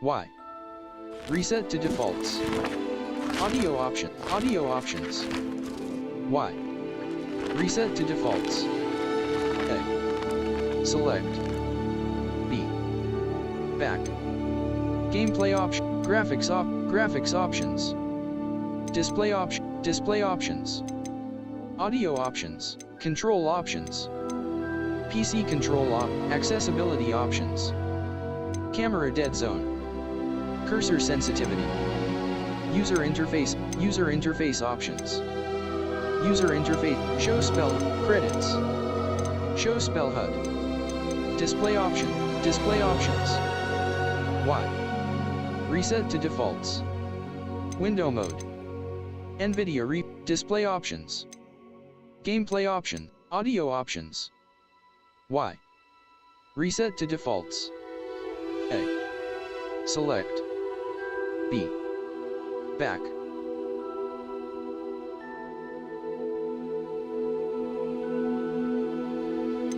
Y. Reset to defaults. Audio options. Y. Reset to defaults. A. Select. B. Back. Gameplay option. Graphics options. Display options. Audio options. Control options. PC control accessibility options. Camera dead zone. Cursor sensitivity. User interface options. User interface. Show spell credits. Show spell HUD. Display options. Y. Reset to defaults. Window mode. NVIDIA display options. Gameplay option. Audio options. Y. Reset to defaults. A. Select. B. Back.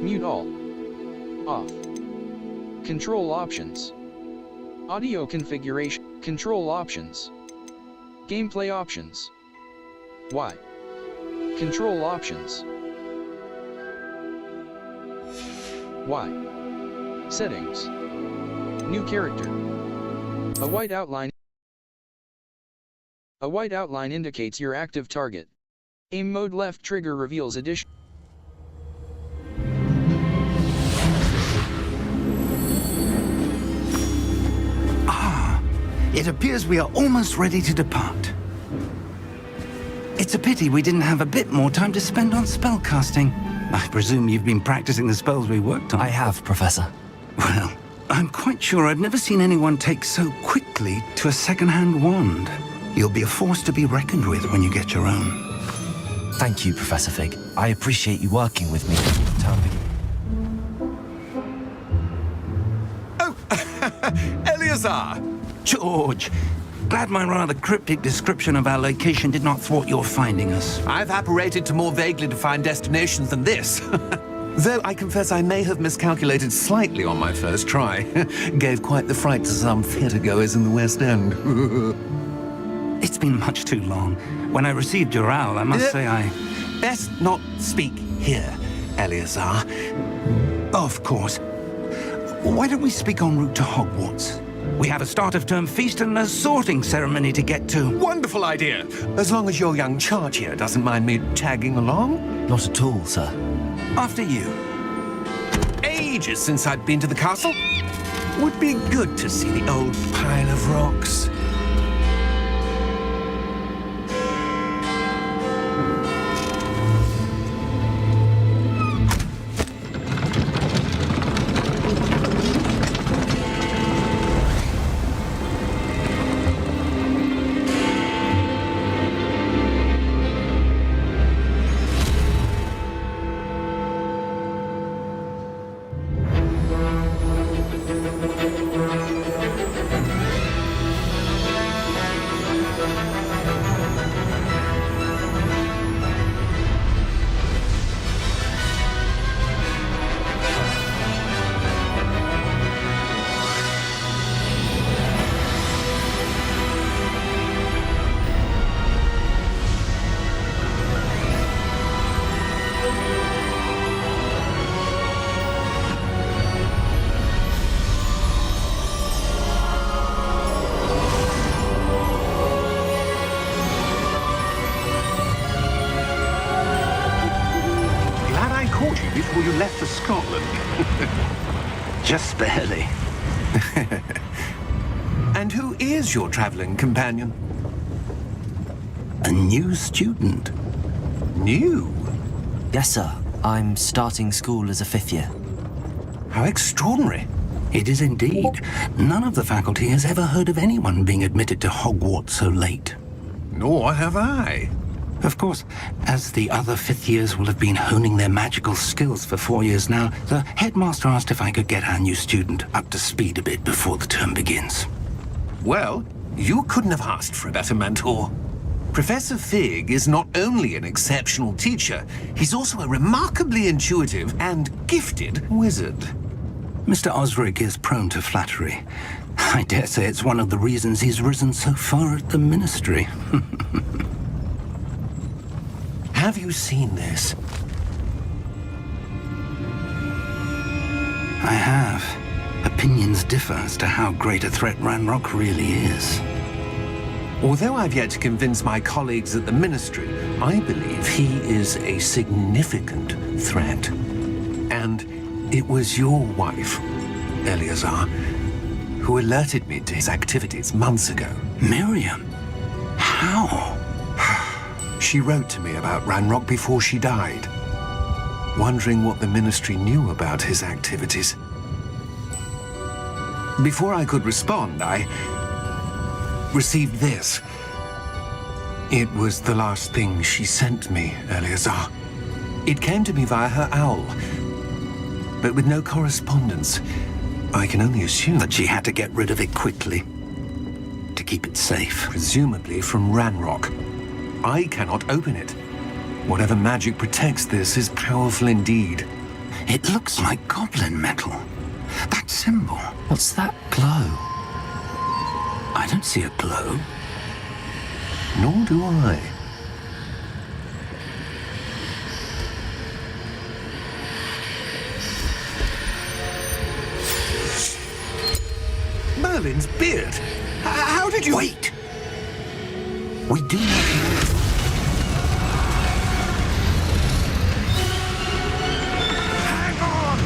Mute all. Off. Control options. Audio configuration. Control options. Gameplay options. Y. Control options. Y. Settings. New character. A white outline indicates your active target. Aim mode left trigger reveals addition. It appears we are almost ready to depart. It's a pity we didn't have a bit more time to spend on spellcasting. I presume you've been practicing the spells we worked on. I have, Professor. Well, I'm quite sure I've never seen anyone take so quickly to a second-hand wand. You'll be a force to be reckoned with when you get your own. Thank you, Professor Fig. I appreciate you working with me before the term begins. Oh, Eleazar! George, glad my rather cryptic description of our location did not thwart your finding us. I've apparated to more vaguely defined destinations than this. Though I confess I may have miscalculated slightly on my first try. Gave quite the fright to some theatre-goers in the West End. It's been much too long. When I received your owl, I must say I... Best not speak here, Eleazar. Of course. Why don't we speak en route to Hogwarts? We have a start-of-term feast and a sorting ceremony to get to. Wonderful idea! As long as your young charge here doesn't mind me tagging along. Not at all, sir. After you. Ages since I'd been to the castle. Would be good to see the old pile of rocks. Before you left for Scotland. Just barely. And who is your traveling companion? A new student. New? Yes, sir. I'm starting school as a 5th year. How extraordinary. It is indeed. None of the faculty has ever heard of anyone being admitted to Hogwarts so late. Nor have I. Of course, as the other 5th years will have been honing their magical skills for 4 years now, the headmaster asked if I could get our new student up to speed a bit before the term begins. Well, you couldn't have asked for a better mentor. Professor Fig is not only an exceptional teacher, he's also a remarkably intuitive and gifted wizard. Mr. Osric is prone to flattery. I dare say it's one of the reasons he's risen so far at the Ministry. Have you seen this? I have. Opinions differ as to how great a threat Ranrock really is. Although I've yet to convince my colleagues at the Ministry, I believe he is a significant threat. And it was your wife, Eleazar, who alerted me to his activities months ago. Miriam? How? She wrote to me about Ranrock before she died, wondering what the Ministry knew about his activities. Before I could respond, I received this. It was the last thing she sent me, Eleazar. It came to me via her owl, but with no correspondence. I can only assume That she had to get rid of it quickly, to keep it safe. presumably from Ranrock. I cannot open it. Whatever magic protects this is powerful indeed. It looks like goblin metal. That symbol. What's that glow? I don't see a glow. Nor do I. Merlin's beard! How did you... Wait! We do not know. Hang on!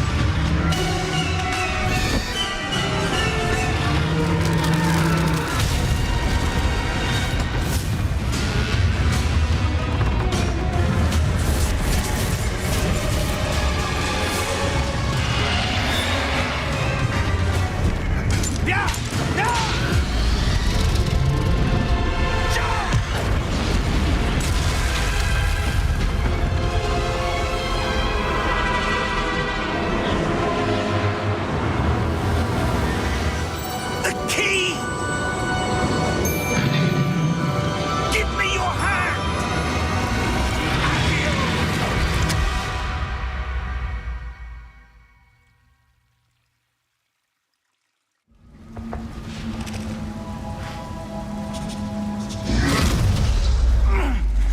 Yeah! Yeah! The key! Give me your hand!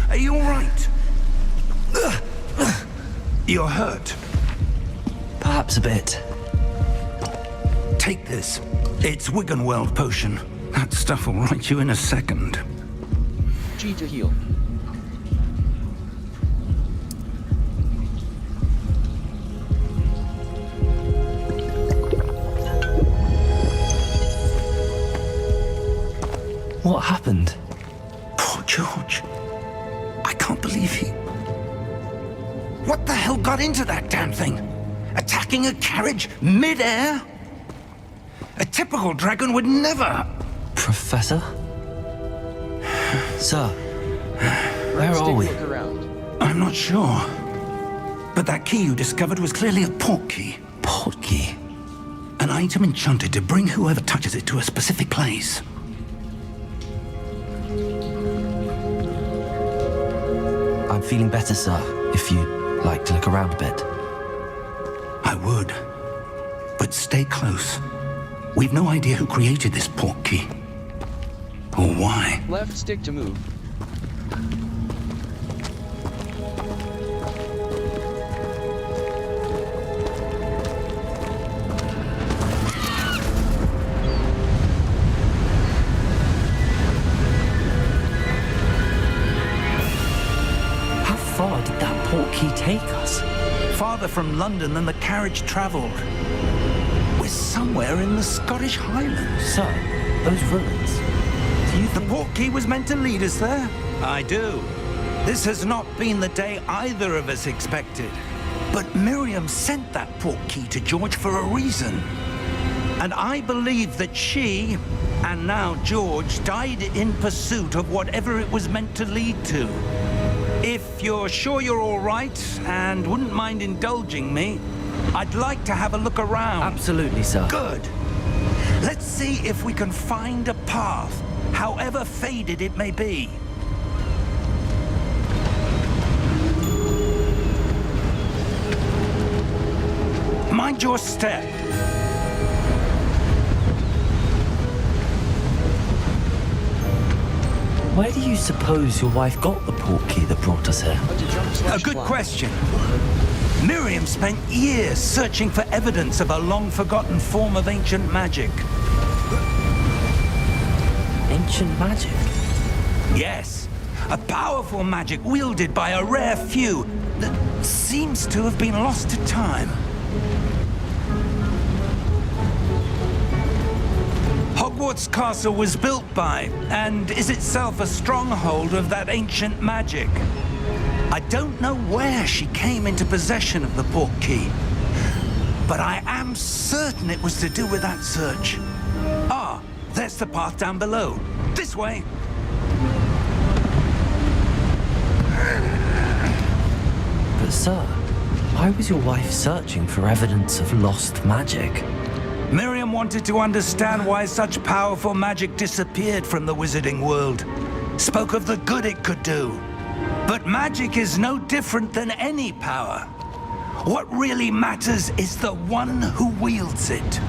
Are you all right? You're hurt. Perhaps a bit. Take this. It's Wiggenweld potion. That stuff will right you in a second. G to heal. What happened? Poor George. I can't believe he... What the hell got into that damn thing? Attacking a carriage mid-air? A typical dragon would never... Professor? Sir, where Let's are take a we? look around. I'm not sure. But that key you discovered was clearly a port key. Port key. An item enchanted to bring whoever touches it to a specific place. I'm feeling better, sir, if you'd like to look around a bit. I would. But stay close. We've no idea who created this port key. Or why. Left stick to move. How far did that port key take us? Farther from London than the carriage travelled. We're somewhere in the Scottish Highlands. Sir, those ruins. Do you The think... port key was meant to lead us there? I do. This has not been the day either of us expected. But Miriam sent that port key to George for a reason. And I believe that she, and now George, died in pursuit of whatever it was meant to lead to. If you're sure you're all right and wouldn't mind indulging me, I'd like to have a look around. Absolutely, sir. Good. Let's see if we can find a path, however faded it may be. Mind your step. Where do you suppose your wife got the portkey that brought us here? A good question. Miriam spent years searching for evidence of a long-forgotten form of ancient magic. Ancient magic? Yes, a powerful magic wielded by a rare few that seems to have been lost to time. Hogwarts Castle was built by, and is itself a stronghold of that ancient magic. I don't know where she came into possession of the portkey, but I am certain it was to do with that search. Ah, there's the path down below. This way. But sir, why was your wife searching for evidence of lost magic? Miriam wanted to understand why such powerful magic disappeared from the wizarding world. Spoke of the good it could do. But magic is no different than any power. What really matters is the one who wields it.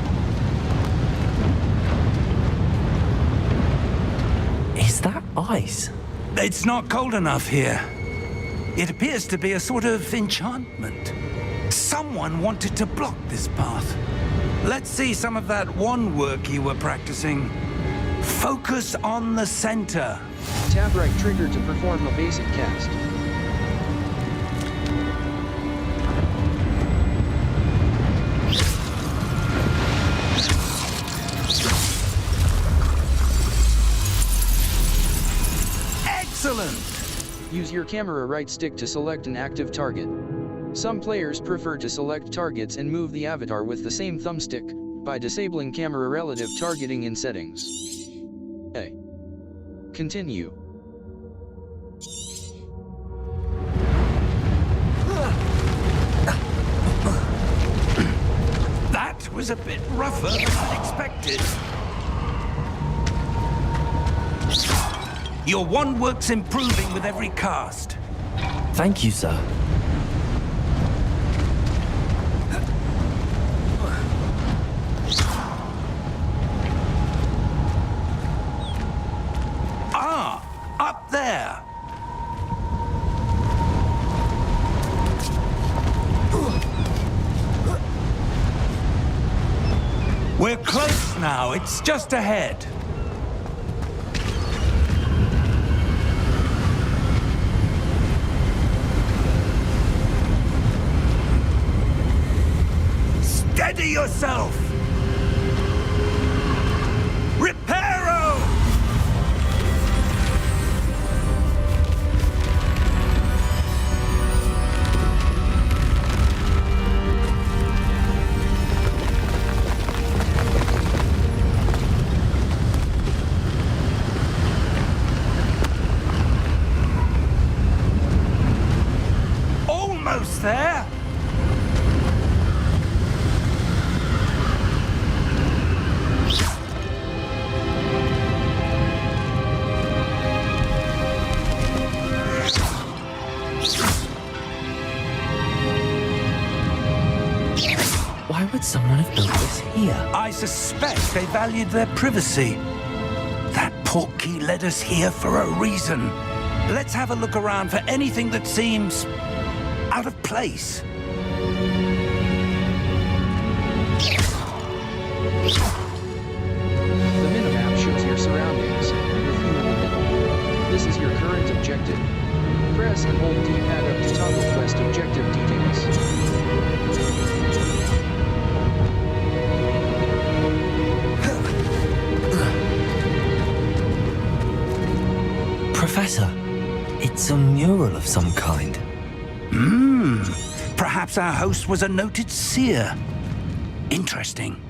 Is that ice? It's not cold enough here. It appears to be a sort of enchantment. Someone wanted to block this path. Let's see some of that wand work you were practicing. Focus on the center. Tap right trigger to perform a basic cast. Excellent! Use your camera right stick to select an active target. Some players prefer to select targets and move the avatar with the same thumbstick, by disabling camera relative targeting in settings. A. Continue. That was a bit rougher than expected. Your wand work's improving with every cast. Thank you, sir. Ah, up there. We're close now. It's just ahead. Steady yourself! Reparo! Almost there! Why would someone have built this here? I suspect they valued their privacy. That portkey led us here for a reason. Let's have a look around for anything that seems out of place. The minimap shows your surroundings, with you in the middle. This is your current objective. Press and hold D-pad up to toggle quest objective details. Professor, it's a mural of some kind. Perhaps our host was a noted seer. Interesting.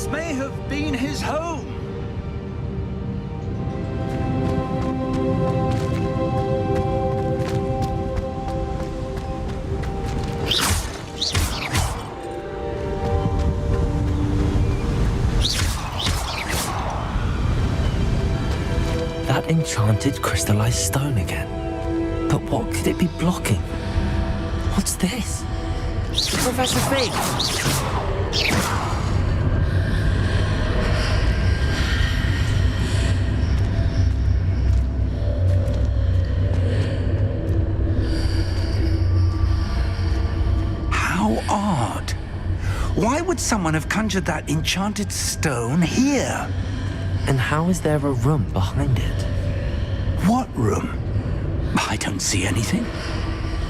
This may have been his home. That enchanted crystallized stone again. But what could it be blocking? What's this? Professor Fig! How odd. Why would someone have conjured that enchanted stone here? And how is there a room behind it? What room? I don't see anything.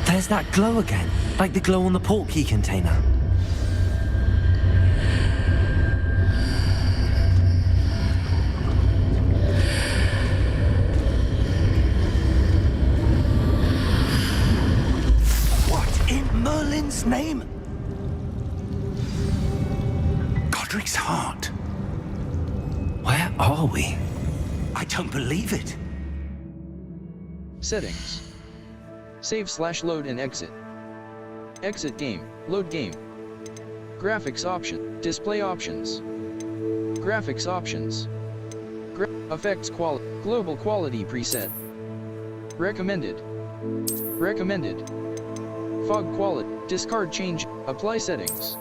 There's that glow again, like the glow on the portkey container. What in Merlin's name? Godric's heart. Where are we? I don't believe it. Settings. Save/load and exit. Exit game, load game. Graphics option, display options. Graphics options. Effects quality, global quality preset. Recommended. Recommended. Fog quality, discard change, apply settings.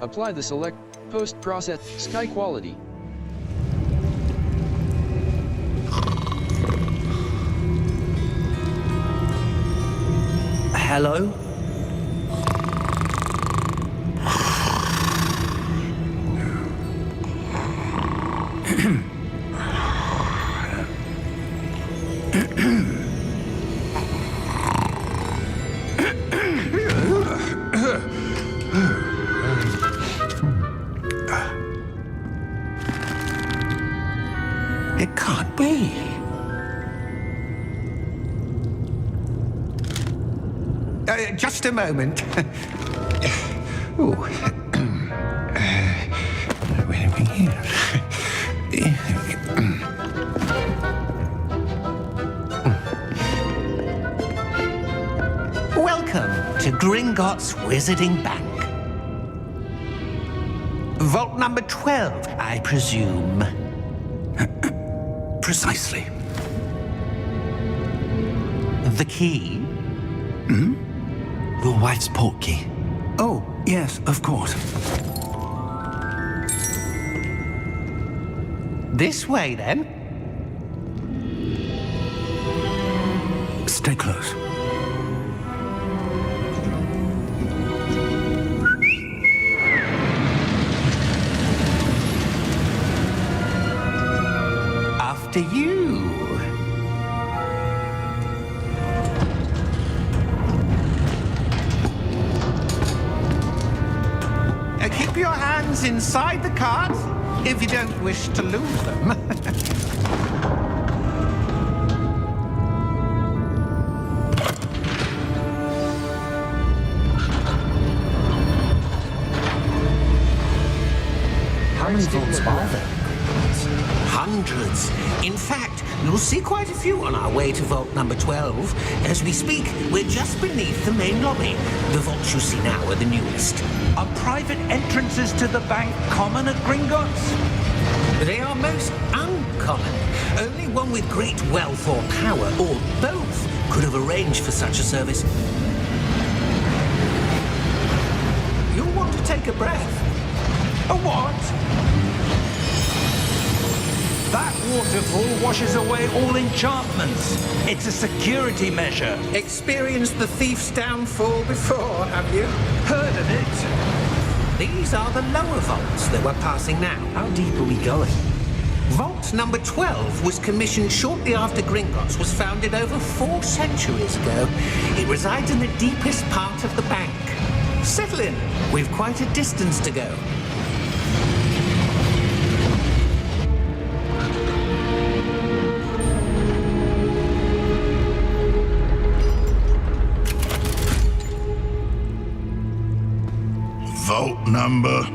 Apply the select, post-process, sky quality. Hello? It can't be. Just a moment. Oh. Where are we here? Welcome to Gringotts Wizarding Bank. Vault number 12, I presume. Precisely. The key? Your wife's portkey. Oh, yes, of course. This way, then. Stay close. After you. Keep your hands inside the cart if you don't wish to lose them. How many vaults are there? Hundreds. In fact, you'll see quite a few on our way to vault number 12. As we speak, we're just beneath the main lobby. The vaults you see now are the newest. Are private entrances to the bank common at Gringotts? They are most uncommon. Only one with great wealth or power, or both, could have arranged for such a service. You'll want to take a breath. A what? That waterfall washes away all enchantments. It's a security measure. Experienced the thief's downfall before, have you? Heard of it? These are the lower vaults that we're passing now. How deep are we going? Vault number 12 was commissioned shortly after Gringotts was founded over 4 centuries ago. It resides in the deepest part of the bank. Settle in. We've quite a distance to go. Vault number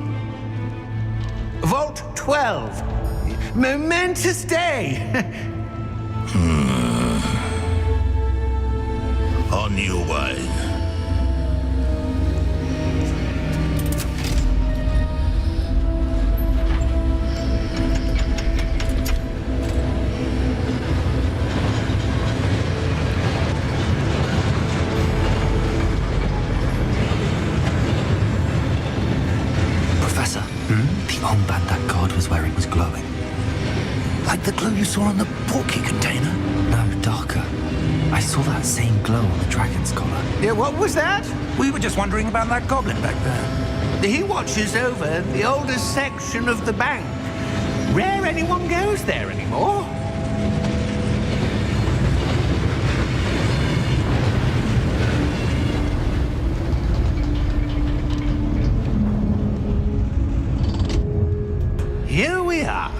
12. Momentous day. On your way. Professor, the armband that guard was wearing was glowing. Like the glow you saw on the portkey container? No, darker. I saw that same glow on the dragon's collar. Yeah, what was that? We were just wondering about that goblin back there. He watches over the oldest section of the bank. Rare anyone goes there anymore. Here we are.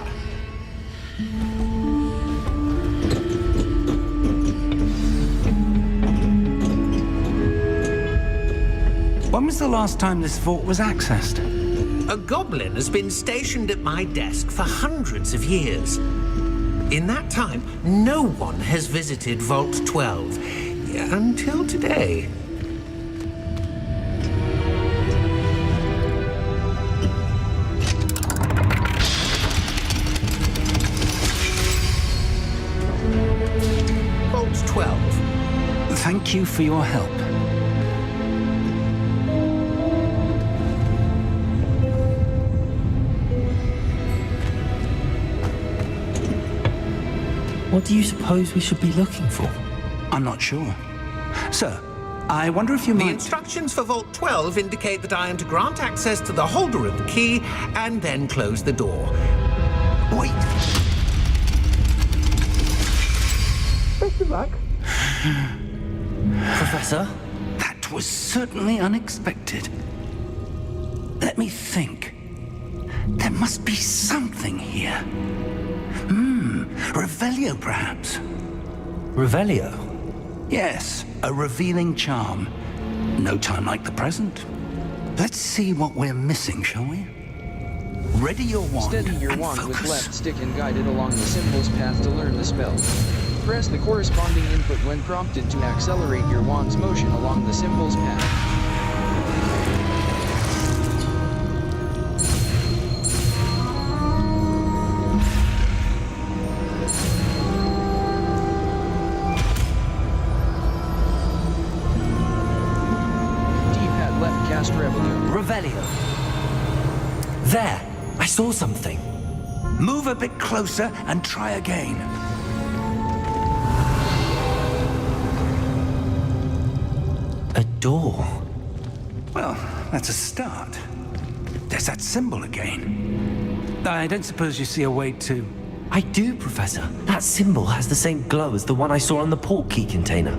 When was the last time this vault was accessed? A goblin has been stationed at my desk for hundreds of years. In that time, no one has visited Vault 12 until today. Vault 12. Thank you for your help. What do you suppose we should be looking for? I'm not sure. Sir, I wonder if you The might... instructions for Vault 12 indicate that I am to grant access to the holder of the key and then close the door. Wait. Best of luck. Professor? That was certainly unexpected. Let me think. There must be something here. Revelio, perhaps? Revelio? Yes, a revealing charm. No time like the present. Let's see what we're missing, shall we? Ready your wand Steady your and wand focus. with left stick and guide it along the symbol's path to learn the spell. Press the corresponding input when prompted to accelerate your wand's motion along the symbol's path. D-pad left cast Revelio. Revelio. There! I saw something. Move a bit closer and try again. A door. Well, that's a start. There's that symbol again. I don't suppose you see a way to... I do, Professor. That symbol has the same glow as the one I saw on the portkey container.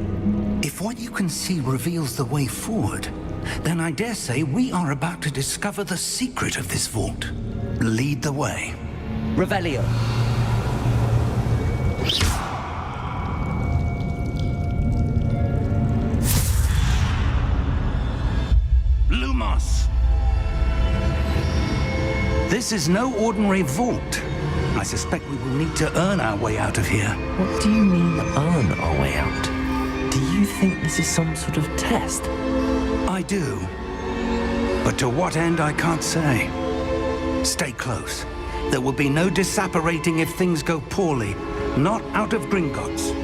If what you can see reveals the way forward, then I dare say we are about to discover the secret of this vault. Lead the way. Revelio. Lumos! This is no ordinary vault. I suspect we will need to earn our way out of here. What do you mean, earn our way out? Do you think this is some sort of test? I do. But to what end, I can't say. Stay close. There will be no disapparating if things go poorly. Not out of Gringotts.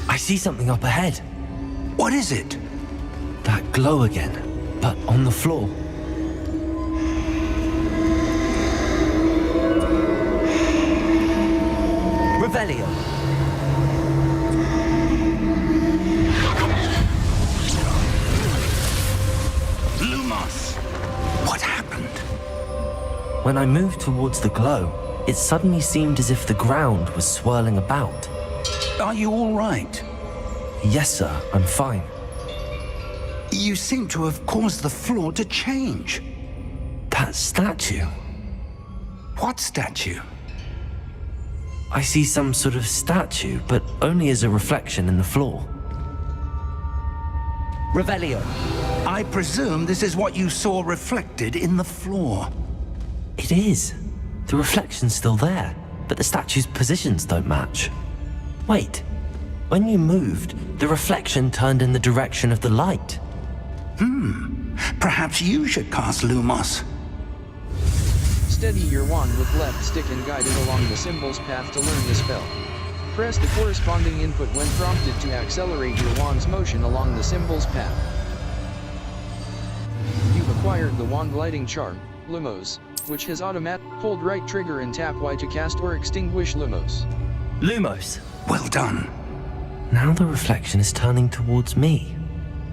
I see something up ahead. What is it? That glow again, but on the floor. Revelio. Lumos! What happened? When I moved towards the glow, it suddenly seemed as if the ground was swirling about. Are you all right? Yes, sir, I'm fine. You seem to have caused the floor to change. That statue. What statue? I see some sort of statue, but only as a reflection in the floor. Revelio. I presume this is what you saw reflected in the floor. It is. The reflection's still there, but the statue's positions don't match. Wait. When you moved, the reflection turned in the direction of the light. Perhaps you should cast Lumos. Steady your wand with left stick and guide it along the symbol's path to learn the spell. Press the corresponding input when prompted to accelerate your wand's motion along the symbol's path. You've acquired the wand lighting charm, Lumos, which has automatic. Hold right trigger and tap Y to cast or extinguish Lumos. Lumos. Well done. Now the reflection is turning towards me.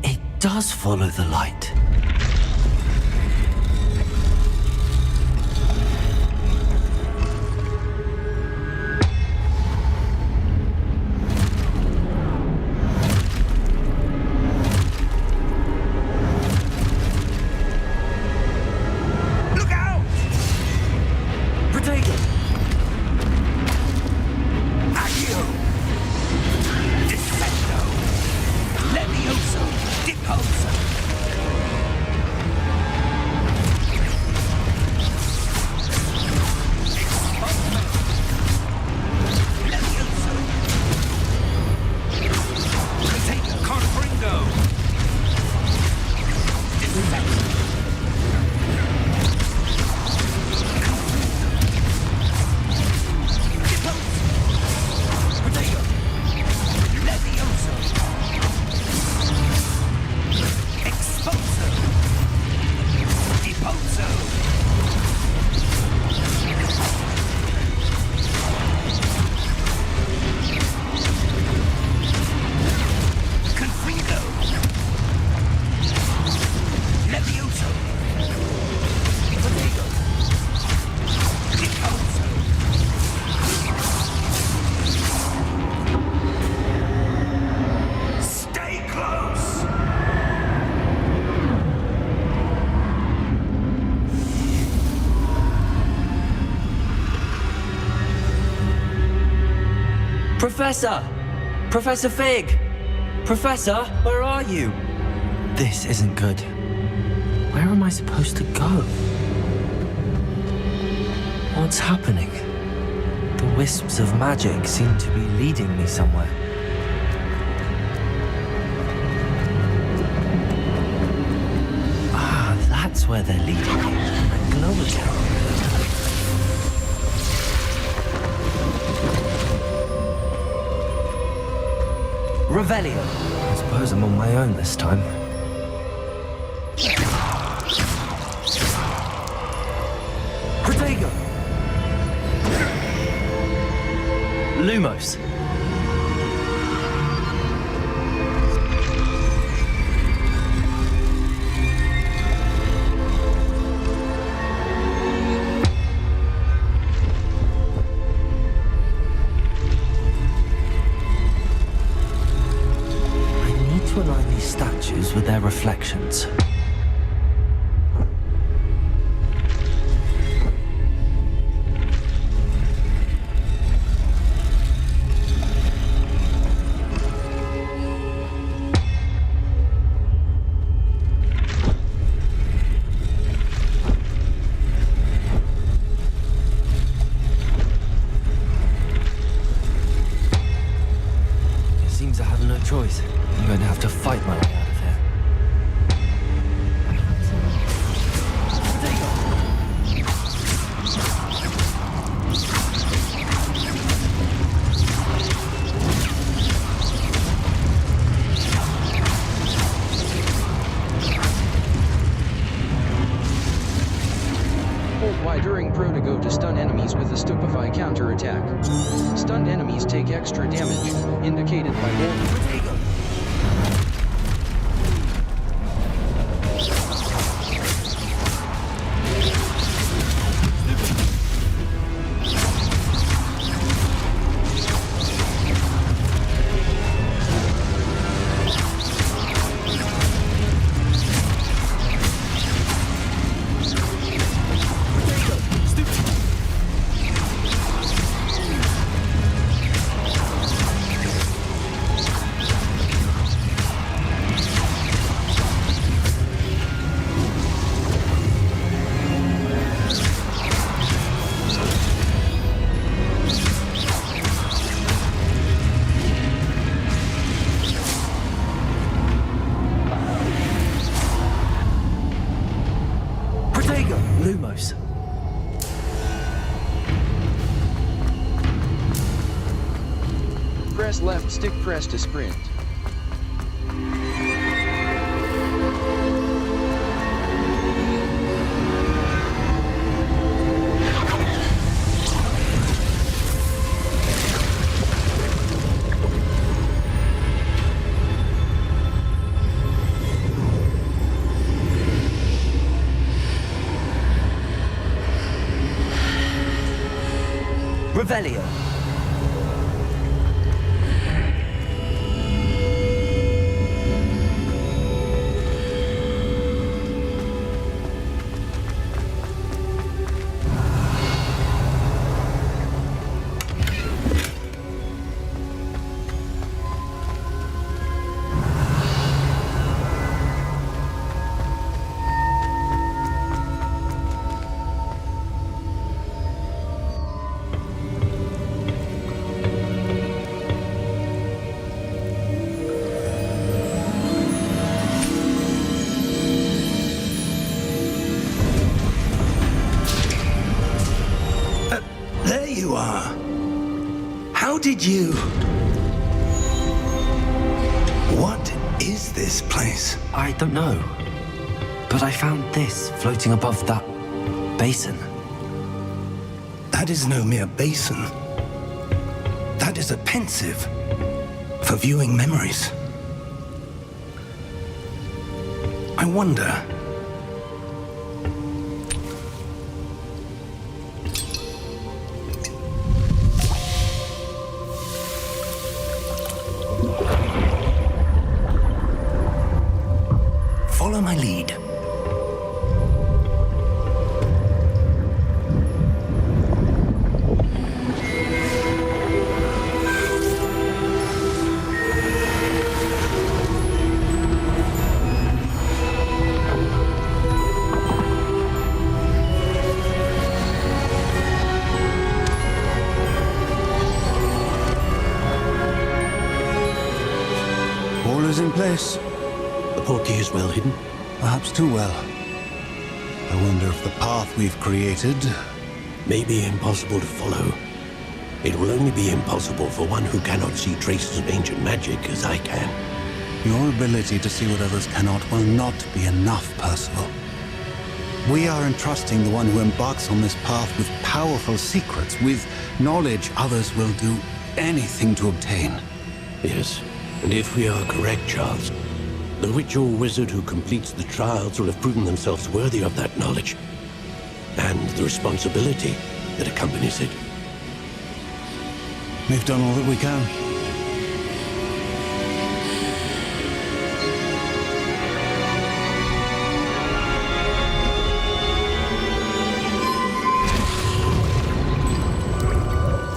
It does follow the light. Look out! Protego! Accio! Defendo! Levioso! Deposo! Levioso! Protego! Confringo! Defendo! Professor! Professor Fig! Professor, where are you? This isn't good. Where am I supposed to go? What's happening? The wisps of magic seem to be leading me somewhere. Ah, that's where they're leading me. A glow tower. Revelio. I suppose I'm on my own this time. Protego! Lumos. Align these statues with their reflections. It seems I have no choice. I'm going to have to fight my way out of here. Hold Y during Protego to stun enemies with a Stupefy counterattack. Stunned enemies take extra damage, indicated by gold. Protego! stick press to sprint. Revelio. There you are. How did you... What is this place? I don't know. But I found this floating above that basin. That is no mere basin. That is a pensive for viewing memories. I wonder... Follow my lead. All is in place. The portkey is well hidden. Perhaps too well. I wonder if the path we've created... May be impossible to follow. It will only be impossible for one who cannot see traces of ancient magic as I can. Your ability to see what others cannot will not be enough, Percival. We are entrusting the one who embarks on this path with powerful secrets, with knowledge others will do anything to obtain. Yes, and if we are correct, Charles, the witch or wizard who completes the trials will have proven themselves worthy of that knowledge, and the responsibility that accompanies it. We've done all that we can.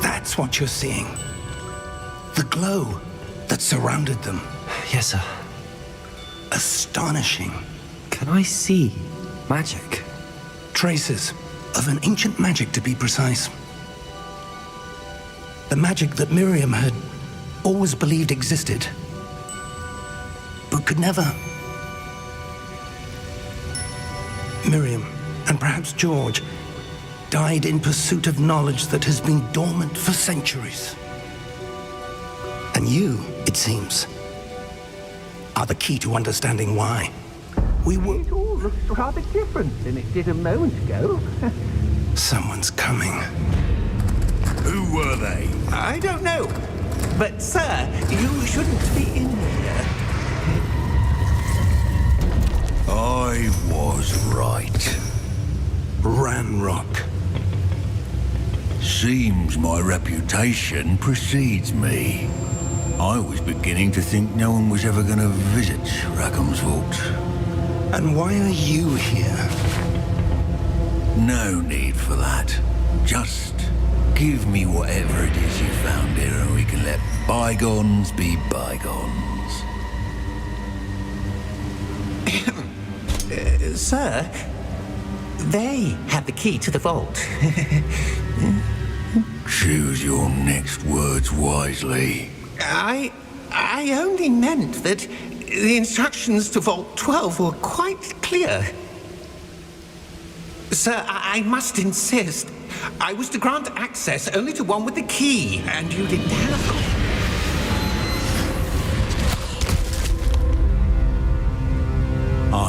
That's what you're seeing. The glow that surrounded them. Yes, sir. Astonishing. Can I see magic? Traces of an ancient magic, to be precise. The magic that Miriam had always believed existed, but could never. Miriam, and perhaps George, died in pursuit of knowledge that has been dormant for centuries. And you, it seems, are the key to understanding why. It all looks rather different than it did a moment ago. Someone's coming. Who were they? I don't know. But, sir, you shouldn't be in here. I was right. Ranrock. Seems my reputation precedes me. I was beginning to think no one was ever going to visit Rackham's Vault. And why are you here? No need for that. Just give me whatever it is you found here and we can let bygones be bygones. Sir, they have the key to the vault. Choose your next words wisely. I only meant that the instructions to Vault 12 were quite clear. Sir, I must insist. I was to grant access only to one with the key, and you didn't have.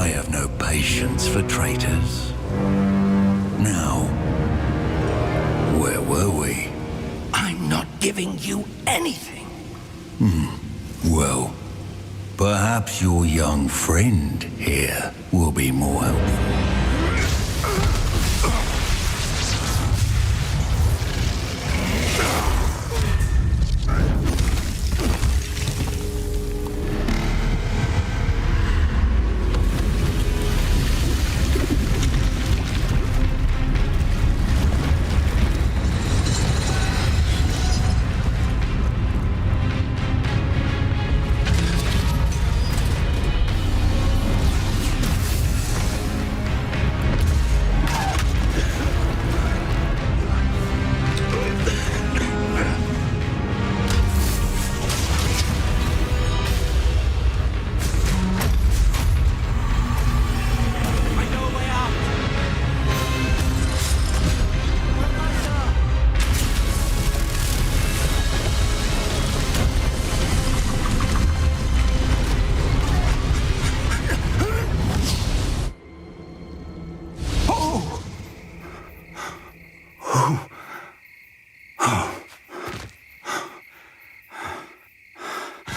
I have no patience for traitors. Now, where were we? I'm not giving you anything. Well, perhaps your young friend here will be more helpful.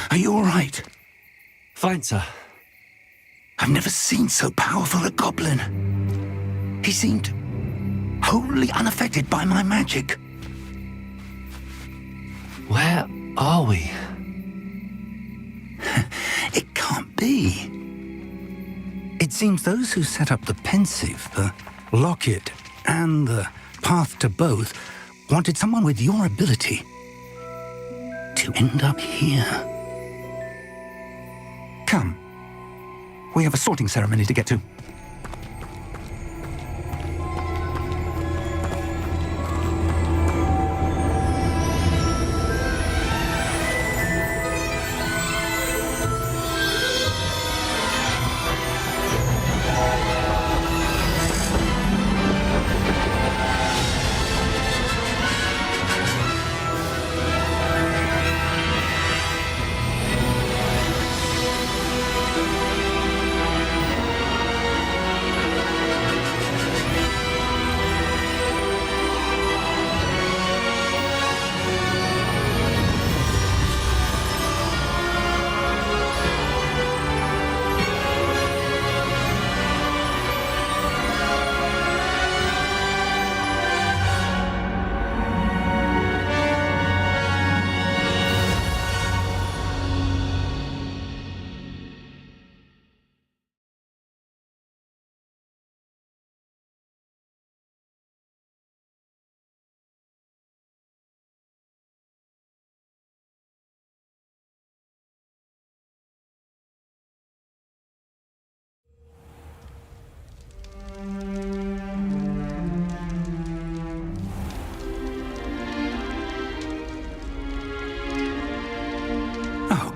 Are you all right? Fine, sir. I've never seen so powerful a goblin. He seemed wholly unaffected by my magic. Where are we? It can't be. It seems those who set up the pensive, the locket, and the path to both wanted someone with your ability to end up here. Come. We have a sorting ceremony to get to.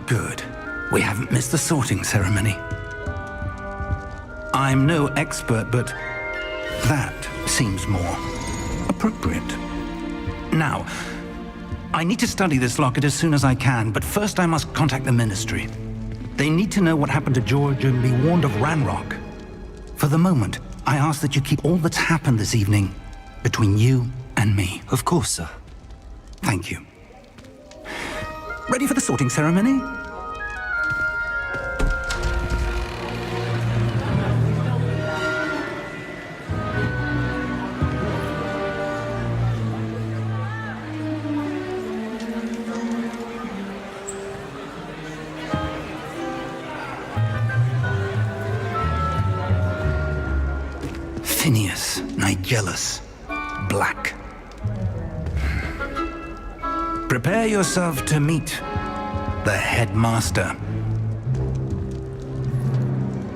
Good. We haven't missed the sorting ceremony. I'm no expert, but that seems more appropriate. Now, I need to study this locket as soon as I can, but first I must contact the Ministry. They need to know what happened to George and be warned of Ranrock. For the moment, I ask that you keep all that's happened this evening between you and me. Of course, sir. Thank you. Ready for the sorting ceremony? Phineas, Nigellus, Black. Prepare yourself to meet the headmaster.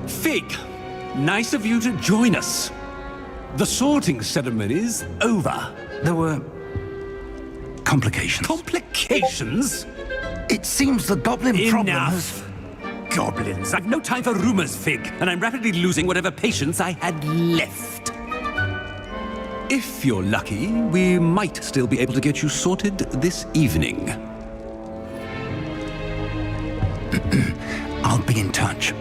Fig, nice of you to join us. The sorting ceremony's over. There were complications. Complications? It seems the goblin problem has... Enough. Goblins. I've no time for rumors, Fig, and I'm rapidly losing whatever patience I had left. If you're lucky, we might still be able to get you sorted this evening. I'll be in touch.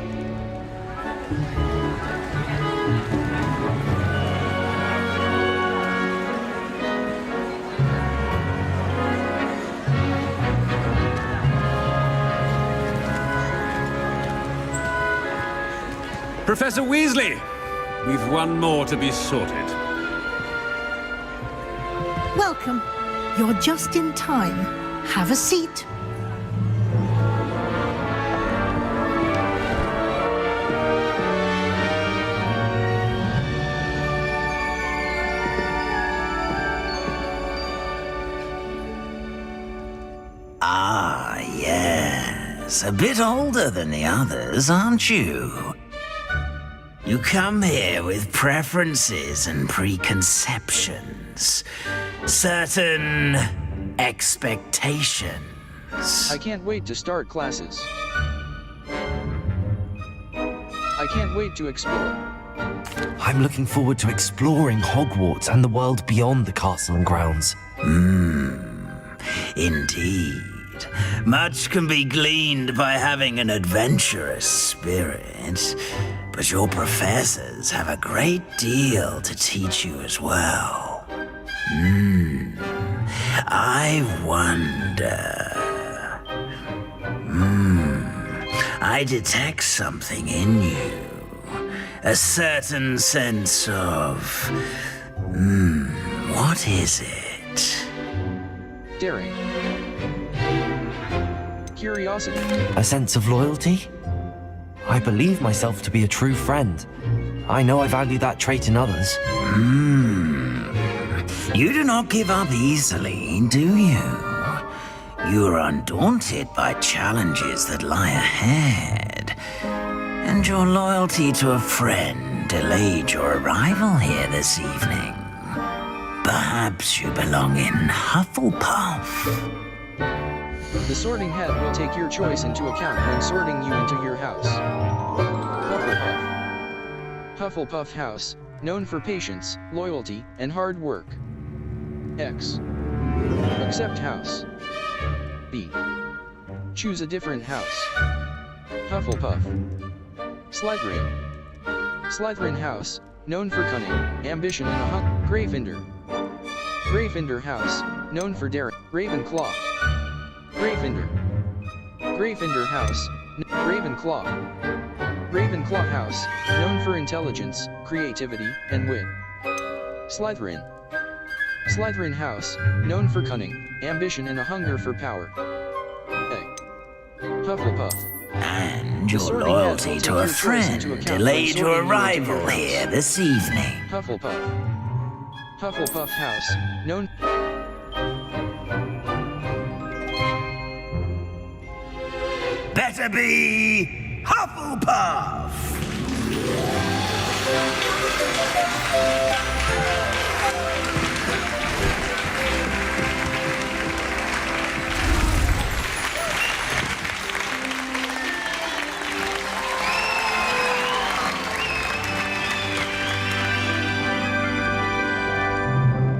Professor Weasley, we've one more to be sorted. Welcome. You're just in time. Have a seat. Ah, yes. A bit older than the others, aren't you? You come here with preferences and preconceptions. Certain expectations. I can't wait to start classes. I can't wait to explore. I'm looking forward to exploring Hogwarts and the world beyond the castle and grounds. Indeed. Much can be gleaned by having an adventurous spirit, but your professors have a great deal to teach you as well. I wonder... I detect something in you. A certain sense of... what is it? Daring. Curiosity. A sense of loyalty? I believe myself to be a true friend. I know I value that trait in others. You do not give up easily, do you? You are undaunted by challenges that lie ahead. And your loyalty to a friend delayed your arrival here this evening. Perhaps you belong in Hufflepuff. The sorting hat will take your choice into account when sorting you into your house. Hufflepuff. Hufflepuff House, known for patience, loyalty, and hard work. X. Accept house. B. Choose a different house. Hufflepuff. Slytherin. Slytherin House, known for cunning, ambition, and a hunt. Gryffindor. Gryffindor House, known for daring. Ravenclaw. Gryffindor. Gryffindor House, Ravenclaw. Ravenclaw House, known for intelligence, creativity, and wit. Slytherin. Slytherin House, known for cunning, ambition, and a hunger for power. A. Hufflepuff. And your loyalty to a friend delayed your arrival here this evening. Hufflepuff. Hufflepuff House, known... Better be Hufflepuff!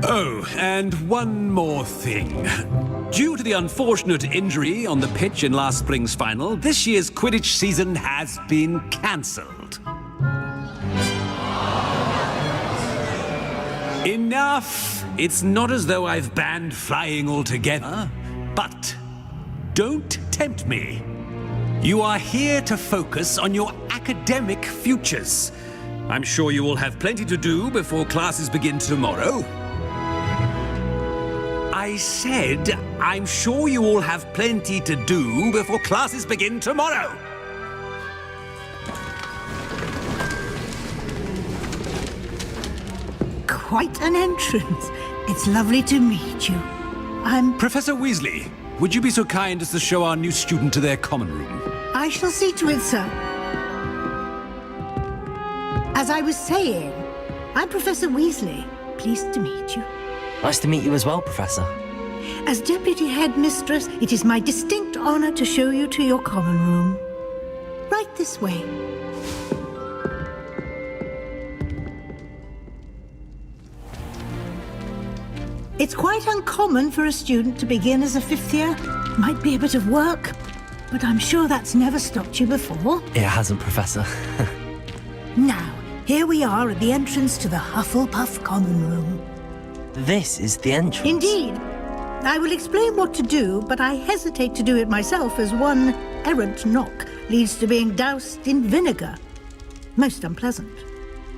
Oh, and one more thing. Due to the unfortunate injury on the pitch in last spring's final, this year's Quidditch season has been cancelled. Enough! It's not as though I've banned flying altogether, but don't tempt me. You are here to focus on your academic futures. I'm sure you will have plenty to do before classes begin tomorrow. I said, I'm sure you all have plenty to do before classes begin tomorrow. Quite an entrance. It's lovely to meet you. Professor Weasley, would you be so kind as to show our new student to their common room? I shall see to it, sir. As I was saying, I'm Professor Weasley. Pleased to meet you. Nice to meet you as well, Professor. As Deputy Headmistress, it is my distinct honor to show you to your common room. Right this way. It's quite uncommon for a student to begin as a fifth year. Might be a bit of work, but I'm sure that's never stopped you before. It hasn't, Professor. Now, Here we are at the entrance to the Hufflepuff Common Room. This is the entrance. Indeed. I will explain what to do, but I hesitate to do it myself as one errant knock leads to being doused in vinegar. Most unpleasant.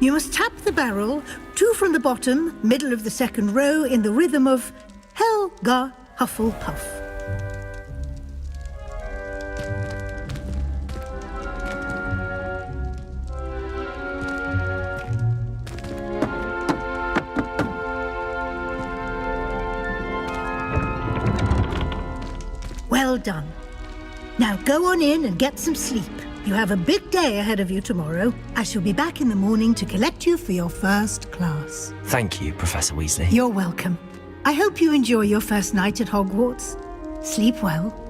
You must tap the barrel, 2 from the bottom, middle of the second row, in the rhythm of Helga Hufflepuff. Well done. Now go on in and get some sleep. You have a big day ahead of you tomorrow. I shall be back in the morning to collect you for your first class. Thank you, Professor Weasley. You're welcome. I hope you enjoy your first night at Hogwarts. Sleep well.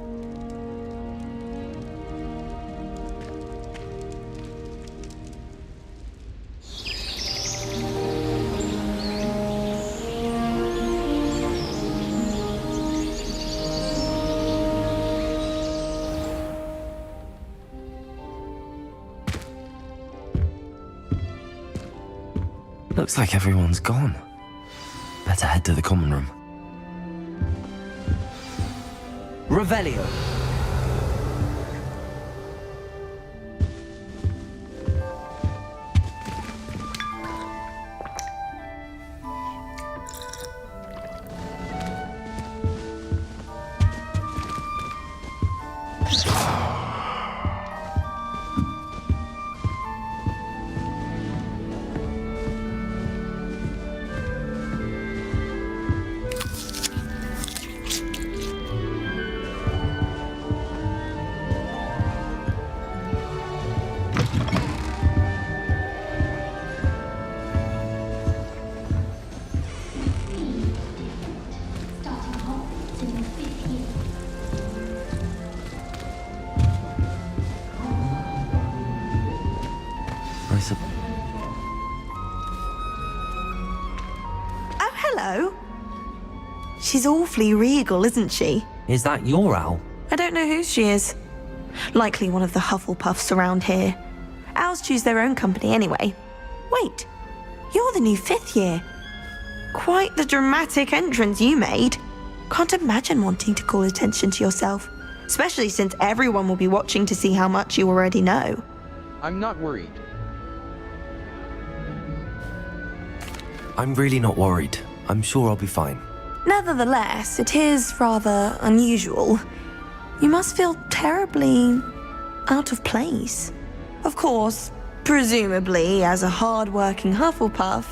Looks like everyone's gone. Better head to the common room. Revelio. Oh, hello. She's awfully regal, isn't she? Is that your owl? I don't know who she is. Likely one of the Hufflepuffs around here. Owls choose their own company anyway. Wait, you're the new 5th year. Quite the dramatic entrance you made. Can't imagine wanting to call attention to yourself, especially since everyone will be watching to see how much you already know. I'm not worried. I'm really not worried. I'm sure I'll be fine. Nevertheless, it is rather unusual. You must feel terribly out of place. Of course, presumably, as a hard-working Hufflepuff,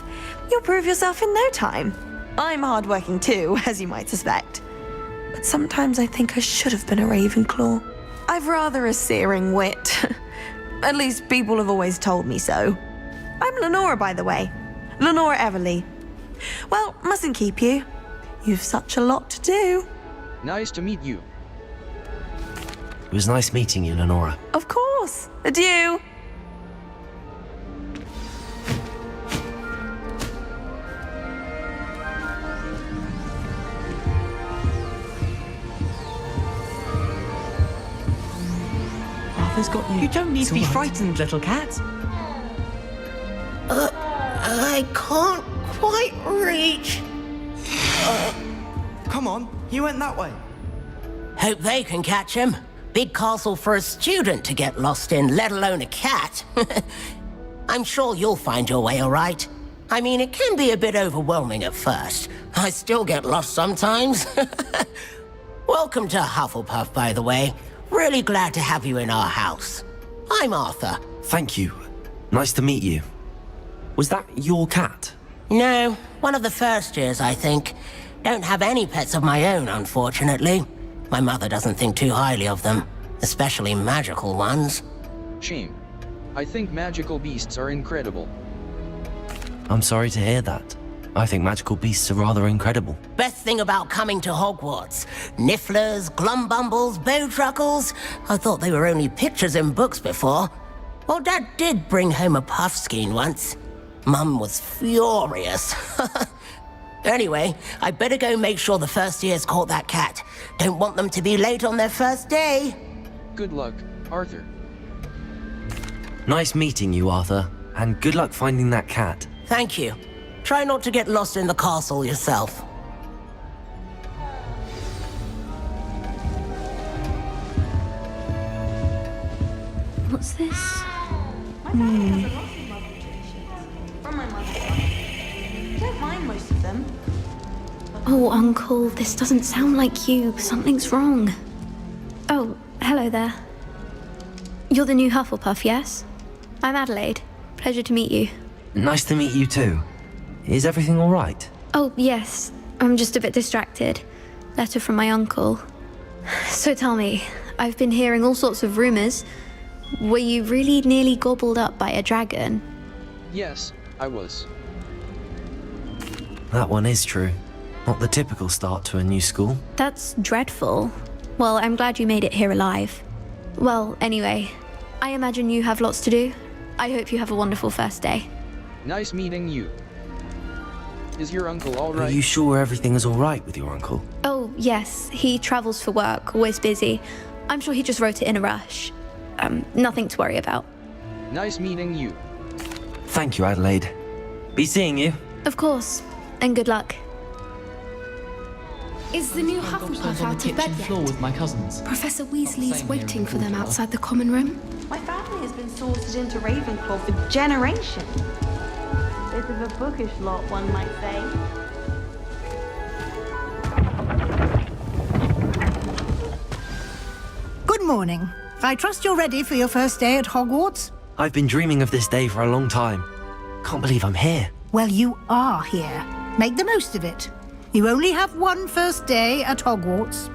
you'll prove yourself in no time. I'm hard-working too, as you might suspect. But sometimes I think I should have been a Ravenclaw. I've rather a searing wit. At least people have always told me so. I'm Lenora, by the way. Lenora Everly. Well, mustn't keep you. You've such a lot to do. Nice to meet you. It was nice meeting you, Lenora. Of course. Adieu. Arthur's got you. You don't need to be frightened, little cat. I can't quite reach. Come on, you went that way. Hope they can catch him. Big castle for a student to get lost in, let alone a cat. I'm sure you'll find your way all right. I mean, it can be a bit overwhelming at first. I still get lost sometimes. Welcome to Hufflepuff, by the way. Really glad to have you in our house. I'm Arthur. Thank you. Nice to meet you. Was that your cat? No, one of the first years, I think. Don't have any pets of my own, unfortunately. My mother doesn't think too highly of them, especially magical ones. Shame. I think magical beasts are incredible. I'm sorry to hear that. I think magical beasts are rather incredible. Best thing about coming to Hogwarts. Nifflers, glumbumbles, bowtruckles. I thought they were only pictures in books before. Well, Dad did bring home a puffskein once. Mum was furious. Anyway, I better go make sure the first years caught that cat. Don't want them to be late on their first day. Good luck, Arthur. Nice meeting you, Arthur. And good luck finding that cat. Thank you. Try not to get lost in the castle yourself. What's this? Don't mind most of them. Oh, Uncle, this doesn't sound like you. Something's wrong. Oh, hello there. You're the new Hufflepuff, yes? I'm Adelaide. Pleasure to meet you. Nice to meet you too. Is everything all right? Oh, yes. I'm just a bit distracted. Letter from my uncle. So tell me, I've been hearing all sorts of rumors. Were you really nearly gobbled up by a dragon? Yes, I was. That one is true. Not the typical start to a new school. That's dreadful. Well, I'm glad you made it here alive. Well, anyway, I imagine you have lots to do. I hope you have a wonderful first day. Nice meeting you. Is your uncle all right? Are you sure everything is all right with your uncle? Oh, yes. He travels for work, always busy. I'm sure he just wrote it in a rush. Nothing to worry about. Nice meeting you. Thank you, Adelaide. Be seeing you. Of course. And good luck. Is the new Hufflepuff out of bed yet? Floor with my cousins. Professor Weasley's waiting for them outside the common room. My family has been sorted into Ravenclaw for generations. Bit of a bookish lot, one might say. Good morning. I trust you're ready for your first day at Hogwarts? I've been dreaming of this day for a long time. Can't believe I'm here. Well, you are here. Make the most of it. You only have one first day at Hogwarts.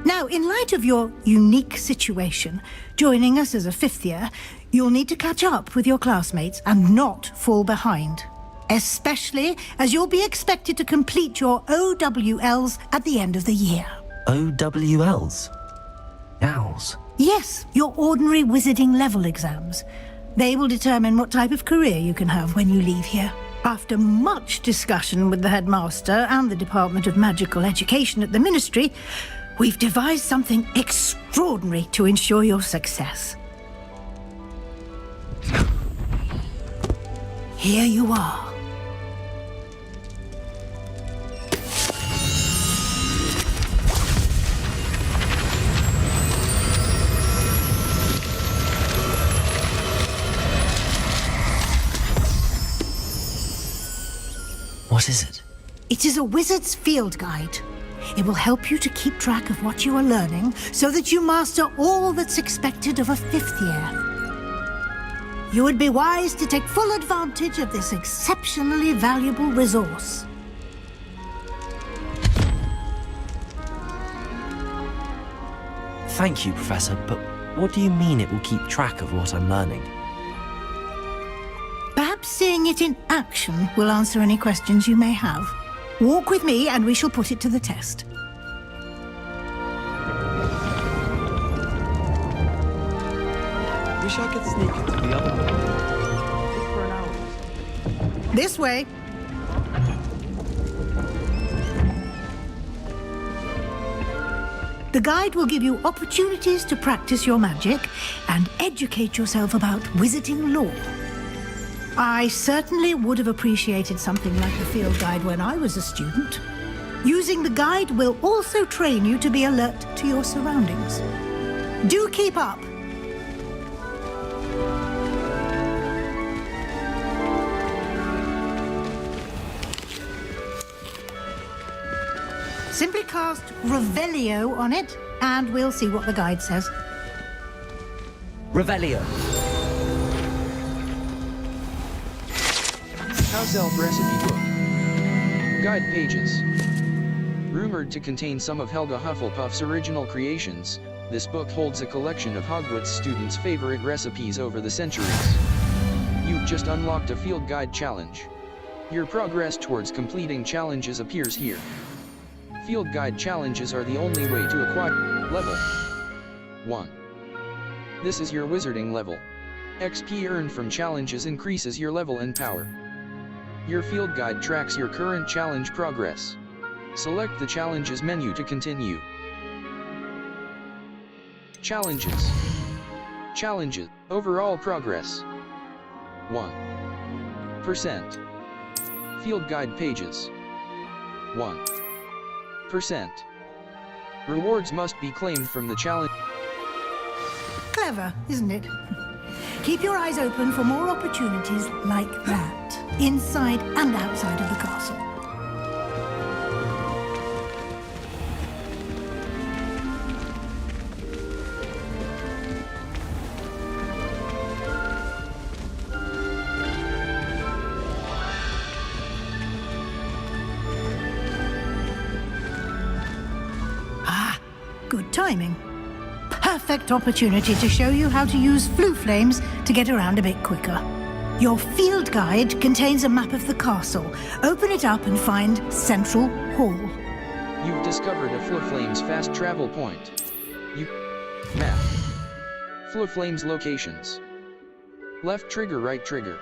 Now, in light of your unique situation, joining us as a fifth year, you'll need to catch up with your classmates and not fall behind. Especially as you'll be expected to complete your OWLs at the end of the year. OWLs? Owls? Yes, your ordinary wizarding level exams. They will determine what type of career you can have when you leave here. After much discussion with the headmaster and the Department of Magical Education at the Ministry, we've devised something extraordinary to ensure your success. Here you are. What is it? It is a wizard's field guide. It will help you to keep track of what you are learning so that you master all that's expected of a fifth year. You would be wise to take full advantage of this exceptionally valuable resource. Thank you, Professor, but what do you mean it will keep track of what I'm learning? Perhaps seeing it in action will answer any questions you may have. Walk with me and we shall put it to the test. Wish I could sneak into the other room. Just for an hour. This way. The guide will give you opportunities to practice your magic and educate yourself about wizarding lore. I certainly would have appreciated something like the field guide when I was a student. Using the guide will also train you to be alert to your surroundings. Do keep up. Simply cast Revelio on it, and we'll see what the guide says. Revelio. House Elf Recipe Book. Guide pages. Rumored to contain some of Helga Hufflepuff's original creations, this book holds a collection of Hogwarts students' favorite recipes over the centuries. You've just unlocked a field guide challenge. Your progress towards completing challenges appears here. Field guide challenges are the only way to acquire level 1. This is your wizarding level. XP earned from challenges increases your level and power. Your field guide tracks your current challenge progress. Select the Challenges menu to continue. Challenges. Challenges. Overall progress. 1. 1%. Field guide pages. 1%. Rewards must be claimed from the challenge. Clever, isn't it? Keep your eyes open for more opportunities like that, inside and outside of the castle. Good timing. Perfect opportunity to show you how to use flue flames to get around a bit quicker. Your field guide contains a map of the castle. Open it up and find Central Hall. You've discovered a Flue Flames fast travel point. Map. Flue Flames locations. Left trigger, right trigger.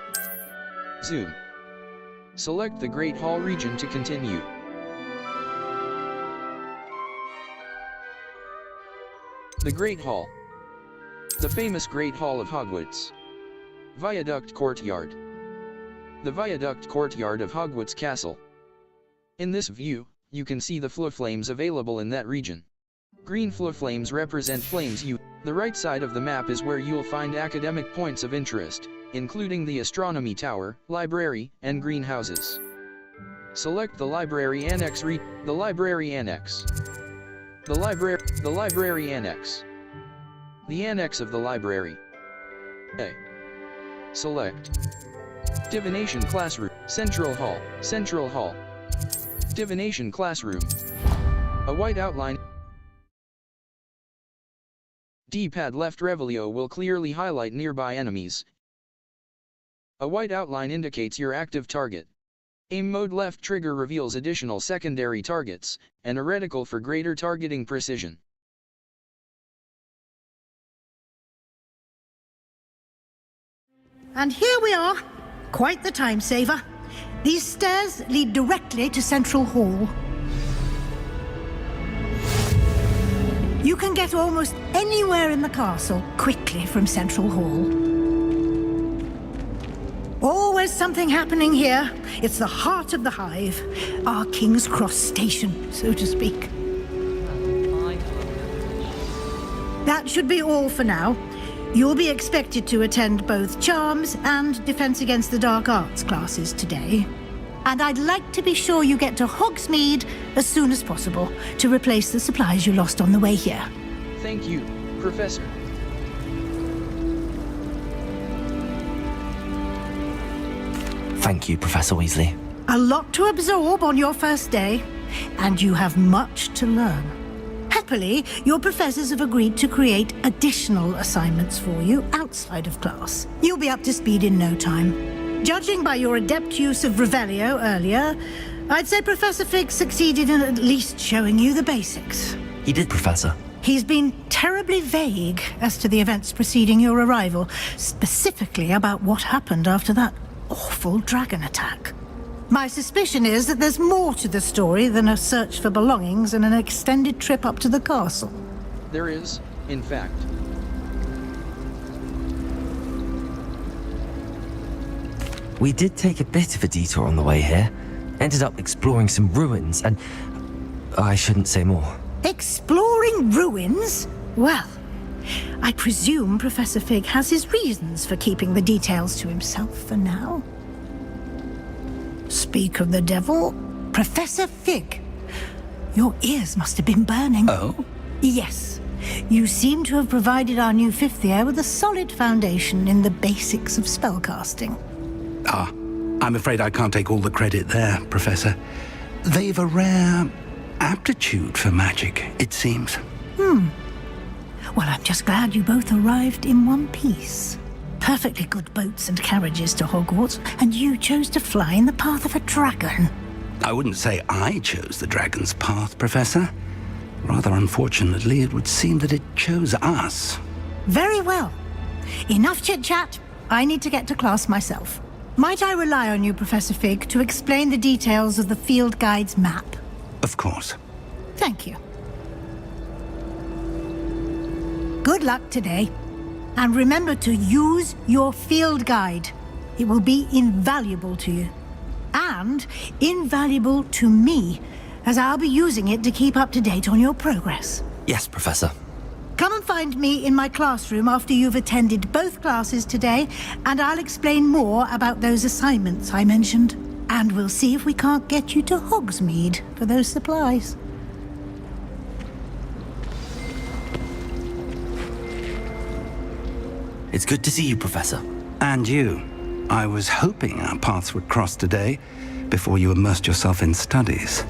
Zoom. Select the Great Hall region to continue. The Great Hall. The famous Great Hall of Hogwarts. Viaduct Courtyard. The Viaduct Courtyard of Hogwarts Castle. In this view, you can see the Flue Flames available in that region. Green Flue Flames represent flames. The right side of the map is where you'll find academic points of interest, including the Astronomy Tower, Library, and greenhouses. Select the Library Annex. The Library Annex. The Library Annex. The Annex of the Library. A. Select. Divination Classroom. Central Hall. Central Hall. Divination Classroom. A white outline. D-pad left Revelio will clearly highlight nearby enemies. A white outline indicates your active target. Aim mode left trigger reveals additional secondary targets, and a reticle for greater targeting precision. And here we are. Quite the time saver. These stairs lead directly to Central Hall. You can get almost anywhere in the castle quickly from Central Hall. Always something happening here. It's the heart of the hive, our King's Cross station, so to speak. That should be all for now. You'll be expected to attend both Charms and Defense Against the Dark Arts classes today. And I'd like to be sure you get to Hogsmeade as soon as possible to replace the supplies you lost on the way here. Thank you, Professor. Thank you, Professor Weasley. A lot to absorb on your first day, and you have much to learn. Happily, your professors have agreed to create additional assignments for you outside of class. You'll be up to speed in no time. Judging by your adept use of Revelio earlier, I'd say Professor Fig succeeded in at least showing you the basics. He did, Professor. He's been terribly vague as to the events preceding your arrival, specifically about what happened after that awful dragon attack. My suspicion is that there's more to the story than a search for belongings and an extended trip up to the castle. There is, in fact. We did take a bit of a detour on the way here. Ended up exploring some ruins and... I shouldn't say more. Exploring ruins? Well, I presume Professor Fig has his reasons for keeping the details to himself for now. Speak of the devil, Professor Fig. Your ears must have been burning. Oh? Yes. You seem to have provided our new fifth year with a solid foundation in the basics of spellcasting. Ah, I'm afraid I can't take all the credit there, Professor. They've a rare aptitude for magic, it seems. Well, I'm just glad you both arrived in one piece. Perfectly good boats and carriages to Hogwarts, and you chose to fly in the path of a dragon. I wouldn't say I chose the dragon's path, Professor. Rather unfortunately, it would seem that it chose us. Very well. Enough chit-chat. I need to get to class myself. Might I rely on you, Professor Fig, to explain the details of the field guide's map? Of course. Thank you. Good luck today. And remember to use your field guide. It will be invaluable to you. And invaluable to me, as I'll be using it to keep up to date on your progress. Yes, Professor. Come and find me in my classroom after you've attended both classes today, and I'll explain more about those assignments I mentioned. And we'll see if we can't get you to Hogsmeade for those supplies. It's good to see you, Professor. And you. I was hoping our paths would cross today, before you immersed yourself in studies.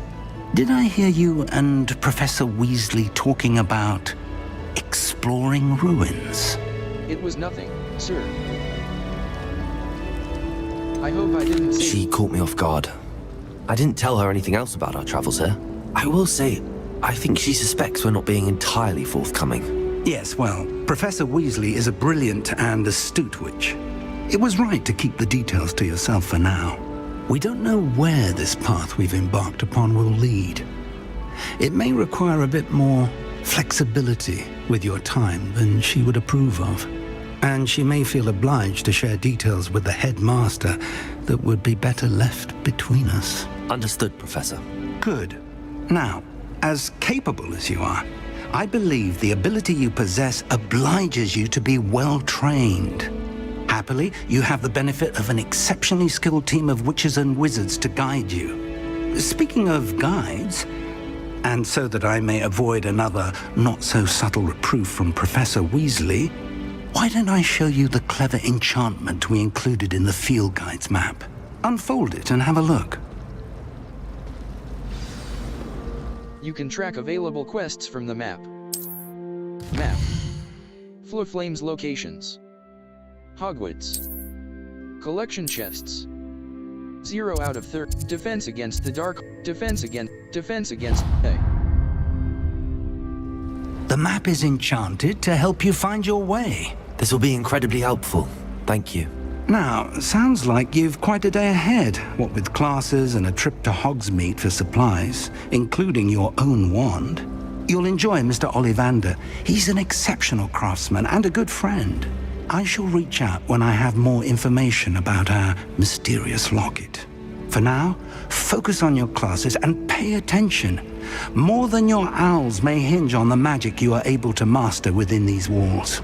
Did I hear you and Professor Weasley talking about exploring ruins? It was nothing, sir. I hope I didn't say... She caught me off guard. I didn't tell her anything else about our travels here. I will say, I think she suspects we're not being entirely forthcoming. Yes, well, Professor Weasley is a brilliant and astute witch. It was right to keep the details to yourself for now. We don't know where this path we've embarked upon will lead. It may require a bit more flexibility with your time than she would approve of. And she may feel obliged to share details with the headmaster that would be better left between us. Understood, Professor. Good. Now, as capable as you are, I believe the ability you possess obliges you to be well trained. Happily, you have the benefit of an exceptionally skilled team of witches and wizards to guide you. Speaking of guides, and so that I may avoid another not-so-subtle reproof from Professor Weasley, why don't I show you the clever enchantment we included in the field guide's map? Unfold it and have a look. You can track available quests from the map. Map. Florflame's locations. Hogwarts. Collection chests. 0 out of 30. Defense against the dark. Defense against. Hey. The map is enchanted to help you find your way. This will be incredibly helpful. Thank you. Now, sounds like you've quite a day ahead, what with classes and a trip to Hogsmeade for supplies, including your own wand. You'll enjoy Mr. Ollivander. He's an exceptional craftsman and a good friend. I shall reach out when I have more information about our mysterious locket. For now, focus on your classes and pay attention. More than your owls may hinge on the magic you are able to master within these walls.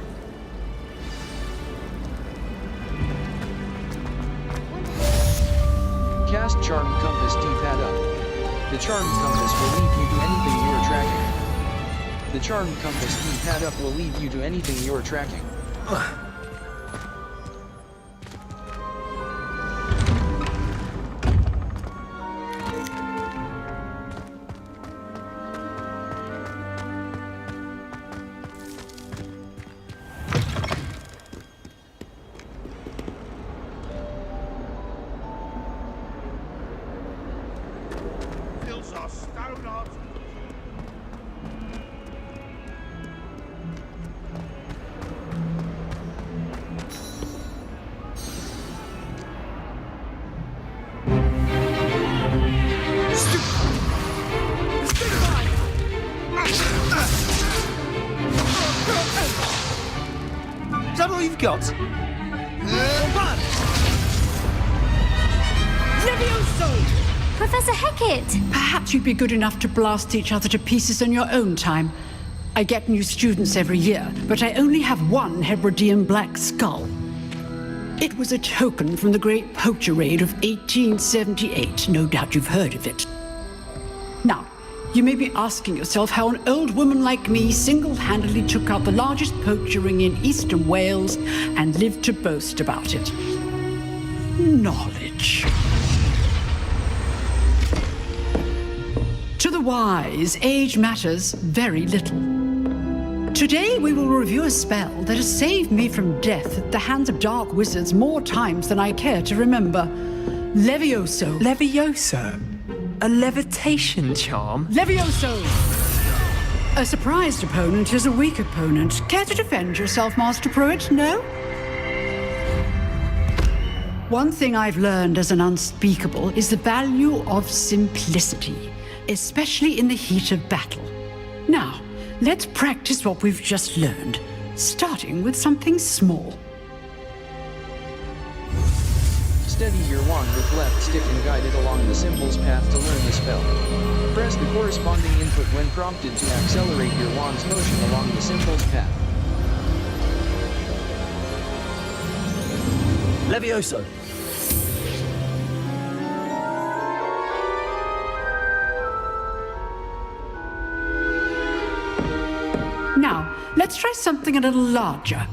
Cast Charm Compass D-pad up. The Charm Compass will lead you to anything you're tracking. The Charm Compass D-pad up will lead you to anything you're tracking. Is that all you've got? Levioso! Professor Hecat! Perhaps you'd be good enough to blast each other to pieces in your own time. I get new students every year, but I only have one Hebridean black skull. It was a token from the Great Poacher Raid of 1878. No doubt you've heard of it. Now, you may be asking yourself how an old woman like me single-handedly took out the largest poacher ring in eastern Wales and lived to boast about it. Knowledge. To the wise, age matters very little. Today we will review a spell that has saved me from death at the hands of dark wizards more times than I care to remember. Levioso. Levioso? A levitation charm? Levioso! A surprised opponent is a weak opponent. Care to defend yourself, Master Pruitt? No? One thing I've learned as an unspeakable is the value of simplicity, especially in the heat of battle. Now, let's practice what we've just learned, starting with something small. Steady your wand with left stick and guide it along the symbol's path to learn the spell. Press the corresponding input when prompted to accelerate your wand's motion along the symbol's path. Levioso! Now, let's try something a little larger.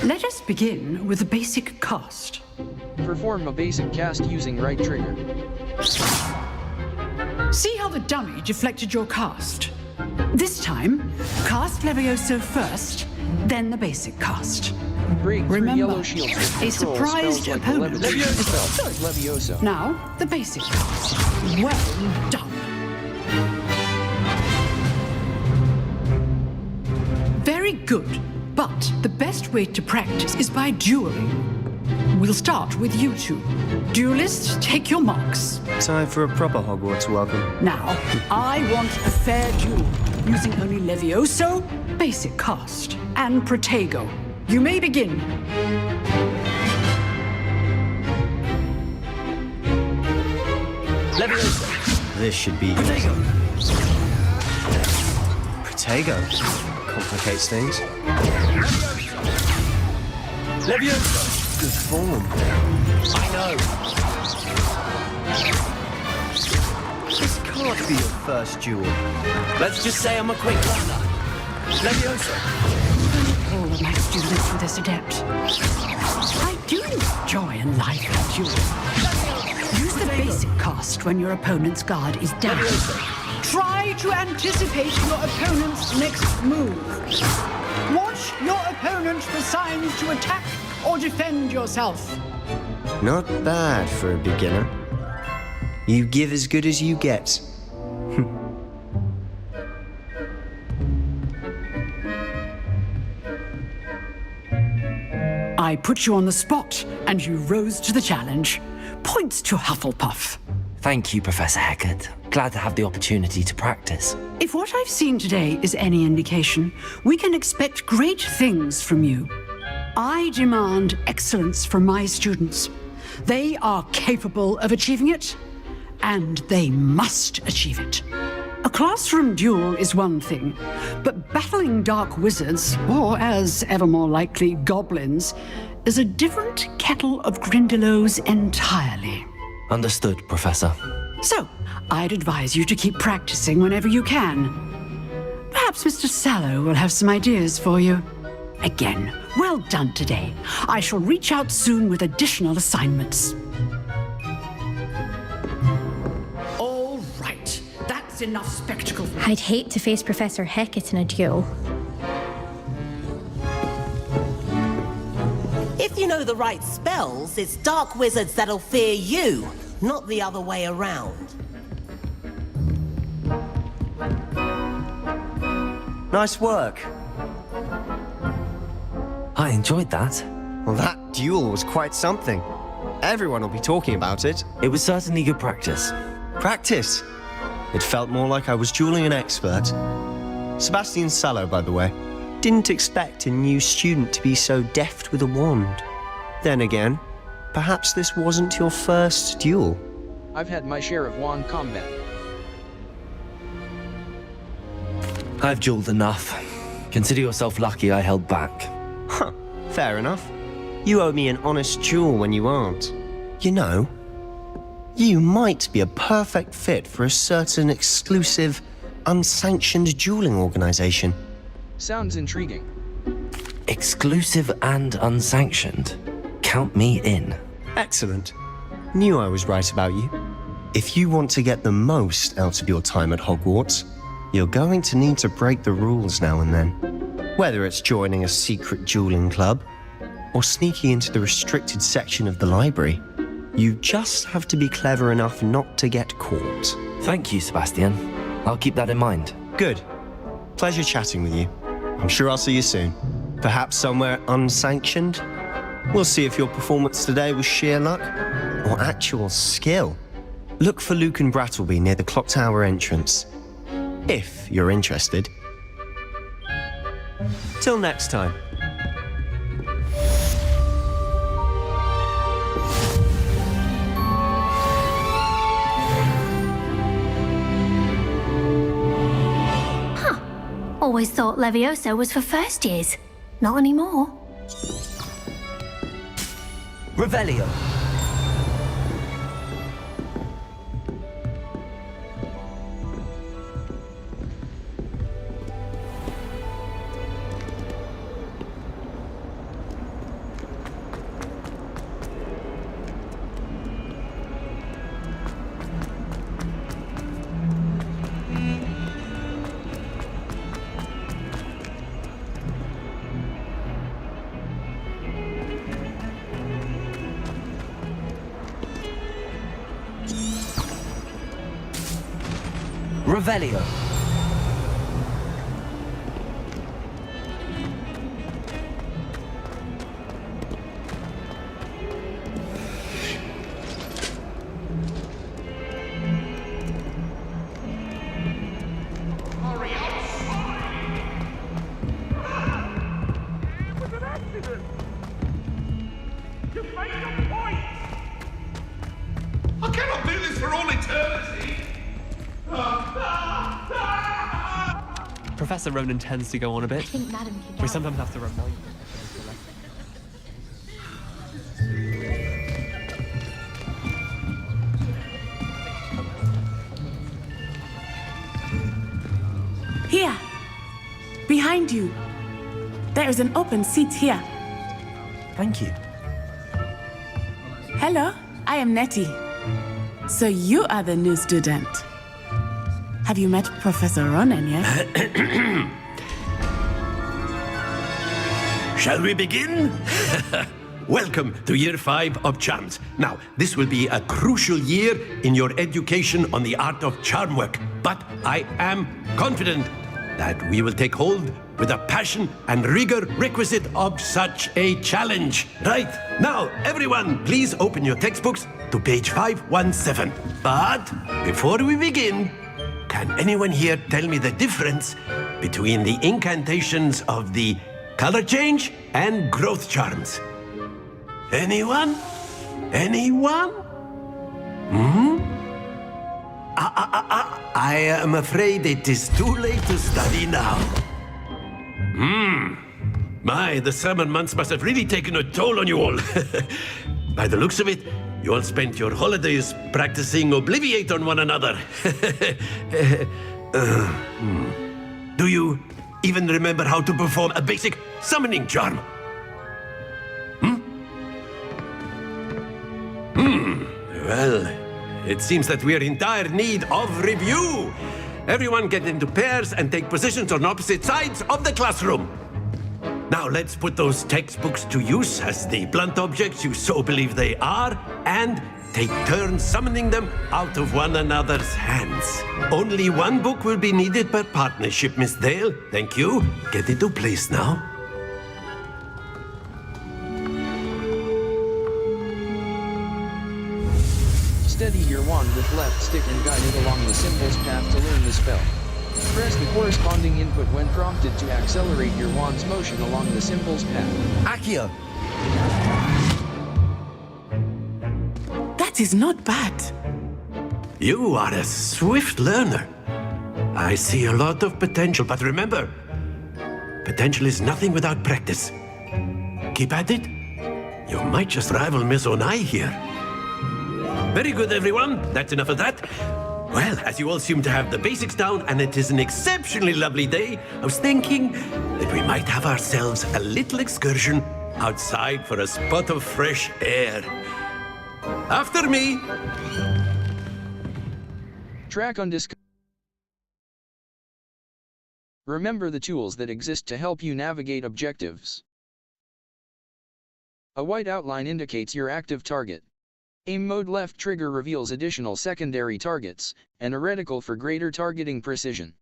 Let us begin with a basic cast. Perform a basic cast using right trigger. See how the dummy deflected your cast? This time, cast Levioso first, then the basic cast. Break through Remember, yellow shields with a control surprised spells like opponent the levitation is spell. third. Levioso. Now, the basic cast. Well done. Very good, but the best way to practice is by dueling. We'll start with you two. Duelists, take your marks. Time for a proper Hogwarts welcome. Now, I want a fair duel, using only Levioso, basic cast, and Protego. You may begin. Levioso! This should be Protego! Protego. Complicates things. Levioso! Good form. I know! This can't be your first duel. Let's just say I'm a quick learner. Levioso! All of my students with this adept. I do enjoy a lively duel. Use the basic cast when your opponent's guard is down. Try to anticipate your opponent's next move. Watch your opponent for signs to attack or defend yourself. Not bad for a beginner. You give as good as you get. I put you on the spot, and you rose to the challenge. Points to Hufflepuff. Thank you, Professor Hecat. Glad to have the opportunity to practice. If what I've seen today is any indication, we can expect great things from you. I demand excellence from my students. They are capable of achieving it, and they must achieve it. A classroom duel is one thing, but battling dark wizards, or as ever more likely, goblins, is a different kettle of Grindylows entirely. Understood, Professor. So, I'd advise you to keep practicing whenever you can. Perhaps Mr. Sallow will have some ideas for you. Again, well done today. I shall reach out soon with additional assignments. All right, that's enough spectacle. I'd hate to face Professor Hecat in a duel. If you know the right spells, it's dark wizards that'll fear you, not the other way around. Nice work. I enjoyed that. Well, that duel was quite something. Everyone will be talking about it. It was certainly good practice. Practice? It felt more like I was dueling an expert. Sebastian Sallow, by the way. Didn't expect a new student to be so deft with a wand. Then again, perhaps this wasn't your first duel. I've had my share of wand combat. I've dueled enough. Consider yourself lucky I held back. Huh, fair enough. You owe me an honest duel when you aren't. You know, you might be a perfect fit for a certain exclusive, unsanctioned dueling organization. Sounds intriguing. Exclusive and unsanctioned. Count me in. Excellent. Knew I was right about you. If you want to get the most out of your time at Hogwarts, you're going to need to break the rules now and then. Whether it's joining a secret dueling club, or sneaking into the restricted section of the library, you just have to be clever enough not to get caught. Thank you, Sebastian. I'll keep that in mind. Good. Pleasure chatting with you. I'm sure I'll see you soon. Perhaps somewhere unsanctioned? We'll see if your performance today was sheer luck or actual skill. Look for Luke and Brattleby near the clock tower entrance, if you're interested. Till next time. Always thought Levioso was for first years. Not anymore. Revelio. Revelio. I cannot do this for all eternity! Professor Ronan tends to go on a bit. I think Madam can We help. sometimes have to remind Here! Behind you! There is an open seat here. Thank you. Hello, I am Nettie. So you are the new student. Have you met Professor Ronan yet? Shall we begin? Welcome to Year 5 of Charms. Now, this will be a crucial year in your education on the art of charm work, but I am confident that we will take hold with the passion and rigor requisite of such a challenge. Right, now, everyone, please open your textbooks to page 517. But before we begin, can anyone here tell me the difference between the incantations of the color change and growth charms? Anyone? Anyone? I am afraid it is too late to study now. My, the summer months must have really taken a toll on you all. By the looks of it, you all spent your holidays practicing Obliviate on one another. Do you even remember how to perform a basic summoning charm? Well, it seems that we are in dire need of review. Everyone get into pairs and take positions on opposite sides of the classroom. Now let's put those textbooks to use as the blunt objects you so believe they are, and take turns summoning them out of one another's hands. Only one book will be needed per partnership, Miss Dale. Thank you. Get into place now. Steady your wand with left stick and guide it along the symbol's path to learn the spell. Press the corresponding input when prompted to accelerate your wand's motion along the symbol's path. Accio. That is not bad. You are a swift learner. I see a lot of potential, but remember, potential is nothing without practice. Keep at it. You might just rival Miss Onai here. Very good, everyone. That's enough of that. Well, as you all seem to have the basics down, and it is an exceptionally lovely day, I was thinking that we might have ourselves a little excursion outside for a spot of fresh air. After me! Track on disc. Remember the tools that exist to help you navigate objectives. A white outline indicates your active target. Aim mode left trigger reveals additional secondary targets, and a reticle for greater targeting precision.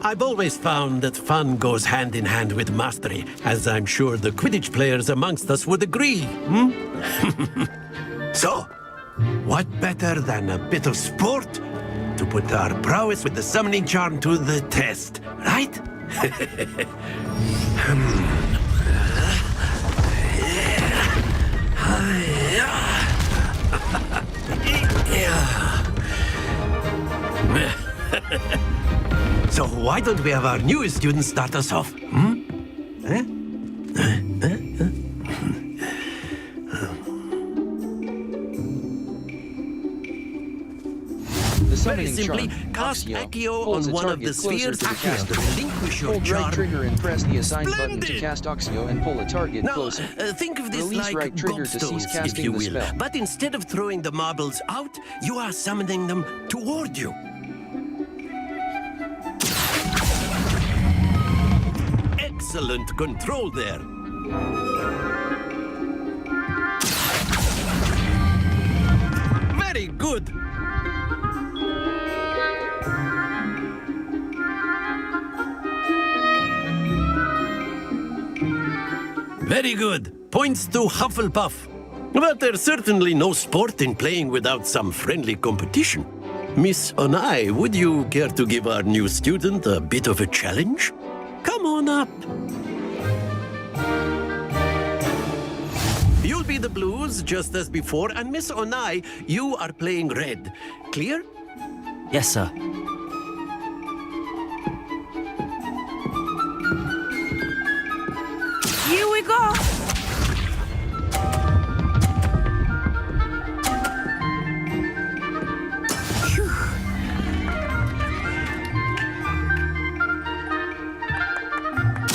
I've always found that fun goes hand in hand with mastery, as I'm sure the Quidditch players amongst us would agree, So, what better than a bit of sport to put our prowess with the summoning charm to the test, right? So why don't we have our newest student start us off? Very simply, cast Accio on one of the spheres to relinquish your Hold right charm. trigger and press the assigned button to Splendid! cast Oxio and pull a target Now, closer. think of this Release like right trigger to cease gobstones, if casting you the will. spell. But instead of throwing the marbles out, you are summoning them toward you. Excellent control there. Very good. Very good. Points to Hufflepuff. But there's certainly no sport in playing without some friendly competition. Miss Onai, would you care to give our new student a bit of a challenge? Come on up. You'll be the blues, just as before, and Miss Onai, you are playing red. Clear? Yes, sir. Here we go!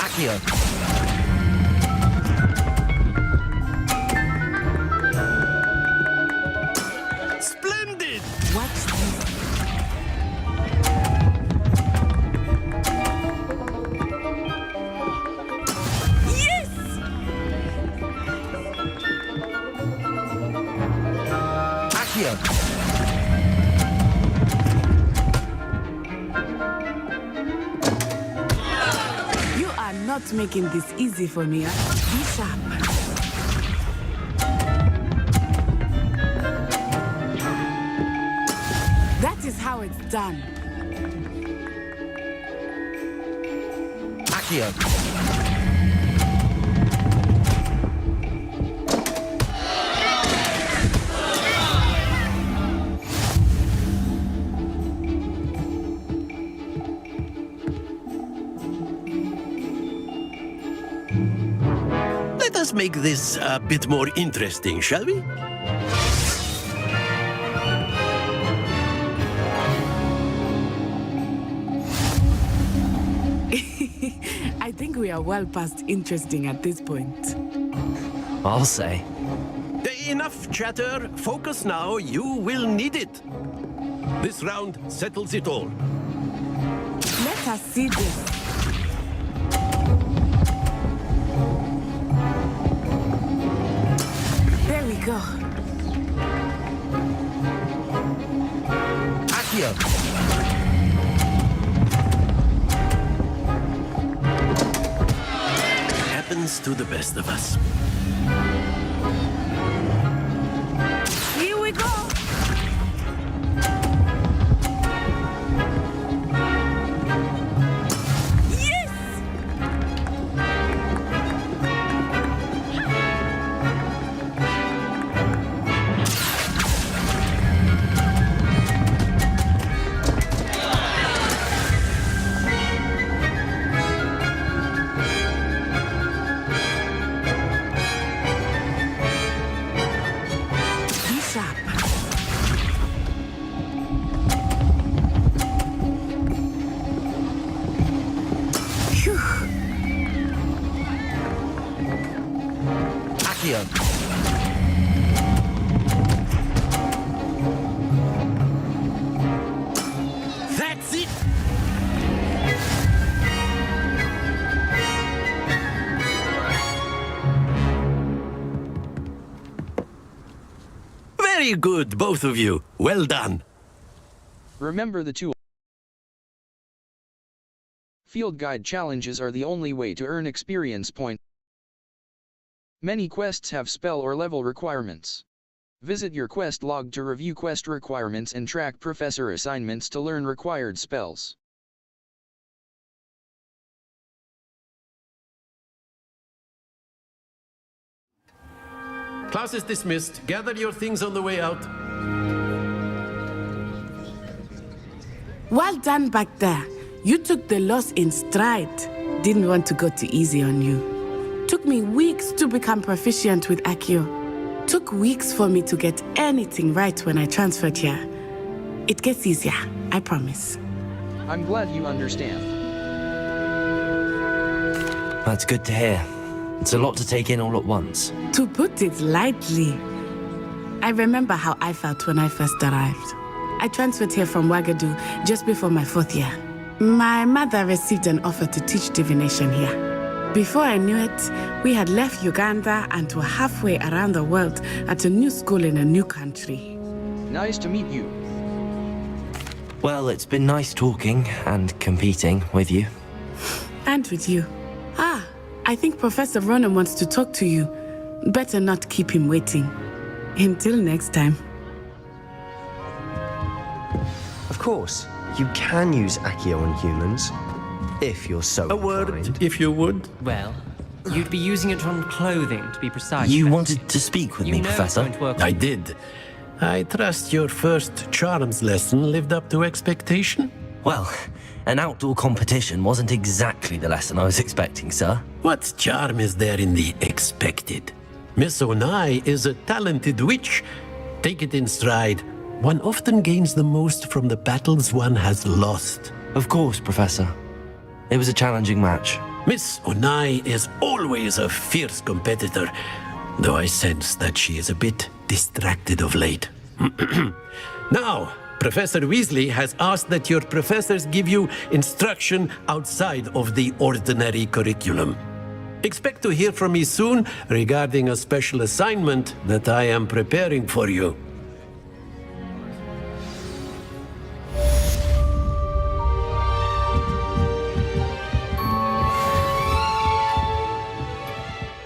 Accio. Splendid! Watch this. Yes! Accio. You are not making this easy for me. Be sharp. That is how it's done. Accio. Let us make this a bit more interesting, shall we? I think we are well past interesting at this point. I'll say. Enough chatter. Focus now. You will need it. This round settles it all. Let us see this. There we go. Accio. Happens to the best of us. Here we go. Yes! Be sharp. Phew. Accio. That's it! Very good, both of you. Well done. Remember the two Field guide challenges are the only way to earn experience points. Many quests have spell or level requirements. Visit your quest log to review quest requirements and track professor assignments to learn required spells. Class is dismissed. Gather your things on the way out. Well done back there. You took the loss in stride. Didn't want to go too easy on you. Took me weeks to become proficient with Accio. Took weeks for me to get anything right when I transferred here. It gets easier, I promise. I'm glad you understand. That's good to hear. It's a lot to take in all at once. To put it lightly, I remember how I felt when I first arrived. I transferred here from Ouagadougou just before my 4th year. My mother received an offer to teach divination here. Before I knew it, we had left Uganda and were halfway around the world at a new school in a new country. Nice to meet you. Well, it's been nice talking and competing with you. And with you. I think Professor Ronan wants to talk to you. Better not keep him waiting. Until next time. Of course, you can use Accio on humans, if you're so A word, inclined. if you would. Well, you'd be using it on clothing, to be precise. You wanted to speak with me, Professor? I did. I trust your first charms lesson lived up to expectation? Well, an outdoor competition wasn't exactly the lesson I was expecting, sir. What charm is there in the expected? Miss Onai is a talented witch. Take it in stride. One often gains the most from the battles one has lost. Of course, Professor. It was a challenging match. Miss Onai is always a fierce competitor, though I sense that she is a bit distracted of late. Now, Professor Weasley has asked that your professors give you instruction outside of the ordinary curriculum. Expect to hear from me soon regarding a special assignment that I am preparing for you.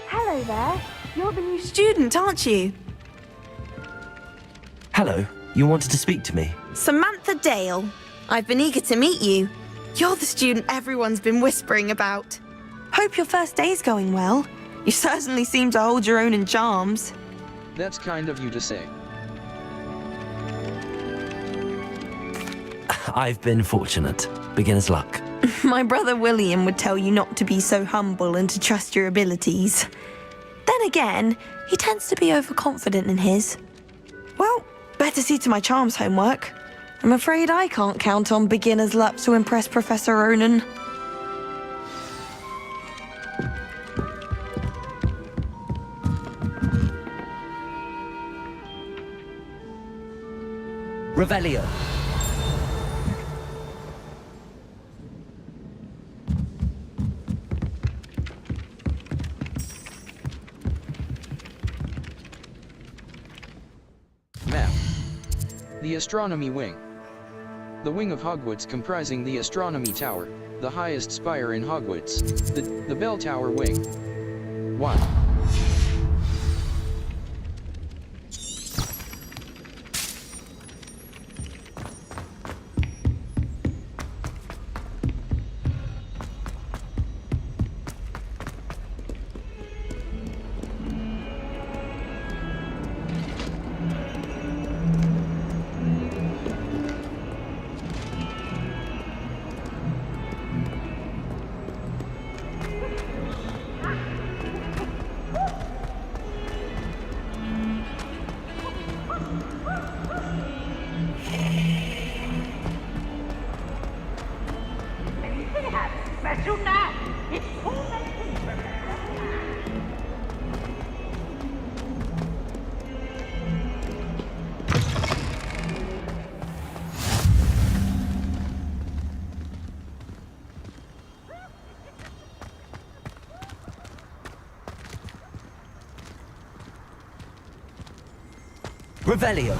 Hello there. You're the new student, aren't you? Hello, you wanted to speak to me? Samantha Dale. I've been eager to meet you. You're the student everyone's been whispering about. Hope your first day's going well. You certainly seem to hold your own in charms. That's kind of you to say. I've been fortunate. Beginner's luck. My brother William would tell you not to be so humble and to trust your abilities. Then again, he tends to be overconfident in his. Well, better see to my charms homework. I'm afraid I can't count on beginner's luck to impress Professor Ronan. Revelio. Map. The Astronomy Wing. The wing of Hogwarts comprising the Astronomy Tower, the highest spire in Hogwarts. The Bell Tower Wing. 1. Revelio.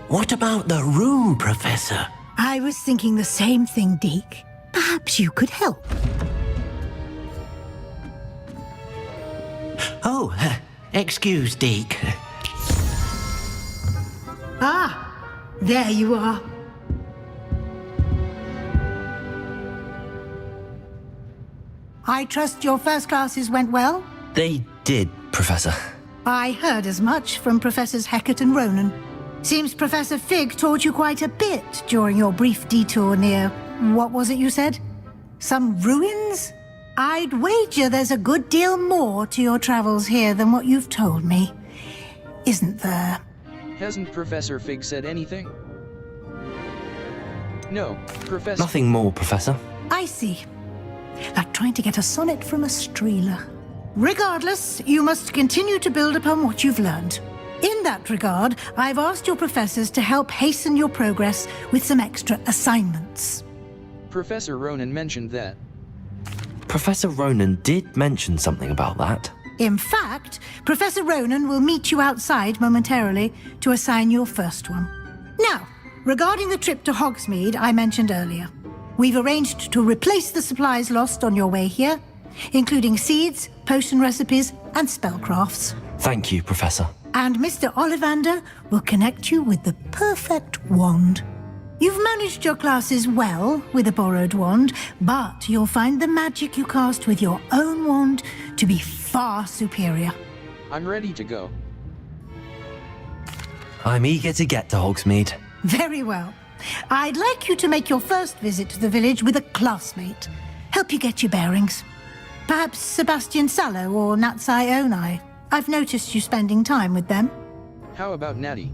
What about the room, Professor? I was thinking the same thing, Deke. Perhaps you could help. Oh, excuse, Deke. Ah, there you are. I trust your first classes went well? They did, Professor. I heard as much from Professors Hecat and Ronan. Seems Professor Fig taught you quite a bit during your brief detour near... what was it you said? Some ruins? I'd wager there's a good deal more to your travels here than what you've told me. Isn't there? Hasn't Professor Fig said anything? No, Professor... Nothing more, Professor. I see. Like trying to get a sonnet from a streeler. Regardless, you must continue to build upon what you've learned. In that regard, I've asked your professors to help hasten your progress with some extra assignments. Professor Ronan mentioned that. Professor Ronan did mention something about that. In fact, Professor Ronan will meet you outside momentarily to assign your first one. Now, regarding the trip to Hogsmeade I mentioned earlier, we've arranged to replace the supplies lost on your way here, including seeds, potion recipes, and spellcrafts. Thank you, Professor. And Mr. Ollivander will connect you with the perfect wand. You've managed your classes well with a borrowed wand, but you'll find the magic you cast with your own wand to be far superior. I'm ready to go. I'm eager to get to Hogsmeade. Very well. I'd like you to make your first visit to the village with a classmate. Help you get your bearings. Perhaps Sebastian Sallow or Natsai Onai. I've noticed you spending time with them. How about Natty?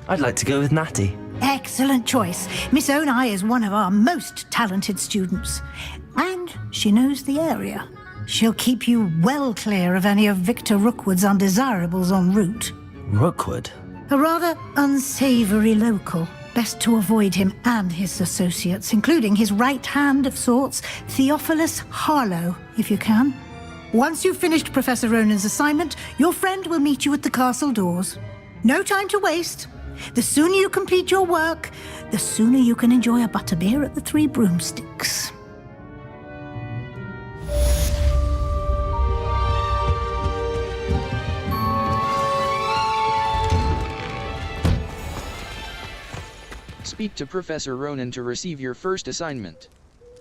I'd like to go with Natty. Excellent choice. Miss Onai is one of our most talented students. And she knows the area. She'll keep you well clear of any of Victor Rookwood's undesirables en route. Rookwood? A rather unsavory local. Best to avoid him and his associates, including his right hand of sorts, Theophilus Harlow, if you can. Once you've finished Professor Ronan's assignment, your friend will meet you at the castle doors. No time to waste. The sooner you complete your work, the sooner you can enjoy a butterbeer at the Three Broomsticks. Speak to Professor Ronan to receive your first assignment.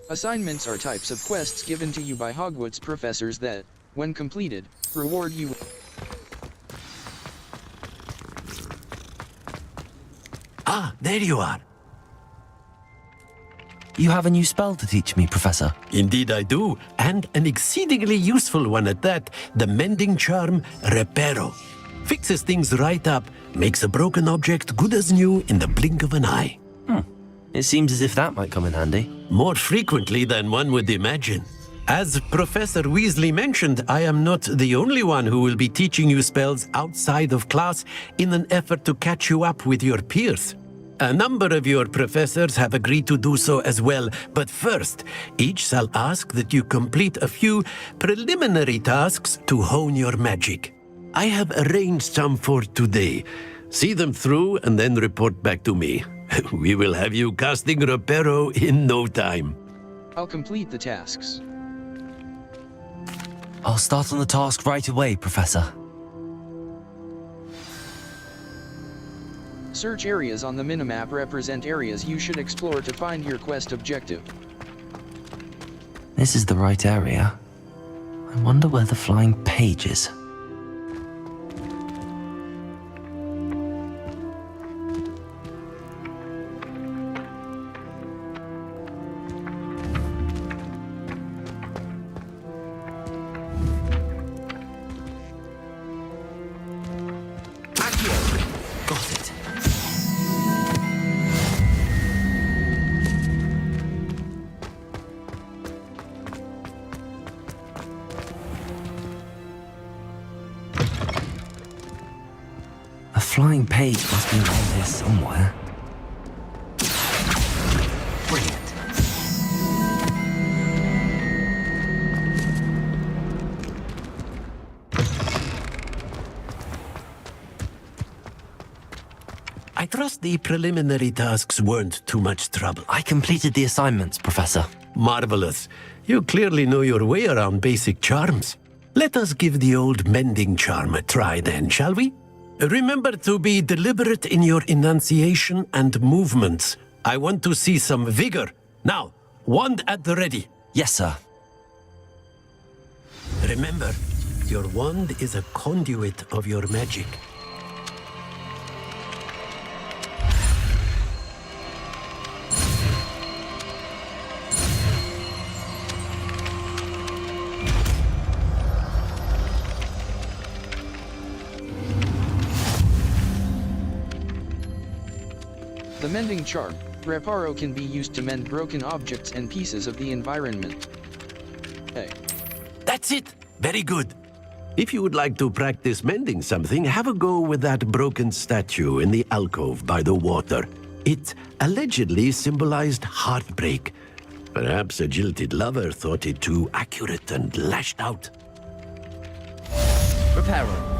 Assignments are types of quests given to you by Hogwarts professors that, when completed, reward you. Ah, there you are. You have a new spell to teach me, Professor. Indeed I do, and an exceedingly useful one at that. The mending charm, Reparo. Fixes things right up, makes a broken object good as new in the blink of an eye. It seems as if that might come in handy. More frequently than one would imagine. As Professor Weasley mentioned, I am not the only one who will be teaching you spells outside of class in an effort to catch you up with your peers. A number of your professors have agreed to do so as well, but first, each shall ask that you complete a few preliminary tasks to hone your magic. I have arranged some for today. See them through and then report back to me. We will have you casting Reparo in no time. I'll complete the tasks. I'll start on the task right away, Professor. Search areas on the minimap represent areas you should explore to find your quest objective. This is the right area. I wonder where the flying page is. Got it. A flying page must be around here somewhere. Brilliant. trust the preliminary tasks weren't too much trouble. I completed the assignments, Professor. Marvelous. You clearly know your way around basic charms. Let us give the old mending charm a try then, shall we? Remember to be deliberate in your enunciation and movements. I want to see some vigor. Now, wand at the ready. Yes, sir. Remember, your wand is a conduit of your magic. The mending charm, Reparo, can be used to mend broken objects and pieces of the environment. Hey. That's it! Very good. If you would like to practice mending something, have a go with that broken statue in the alcove by the water. It allegedly symbolized heartbreak. Perhaps a jilted lover thought it too accurate and lashed out. Reparo.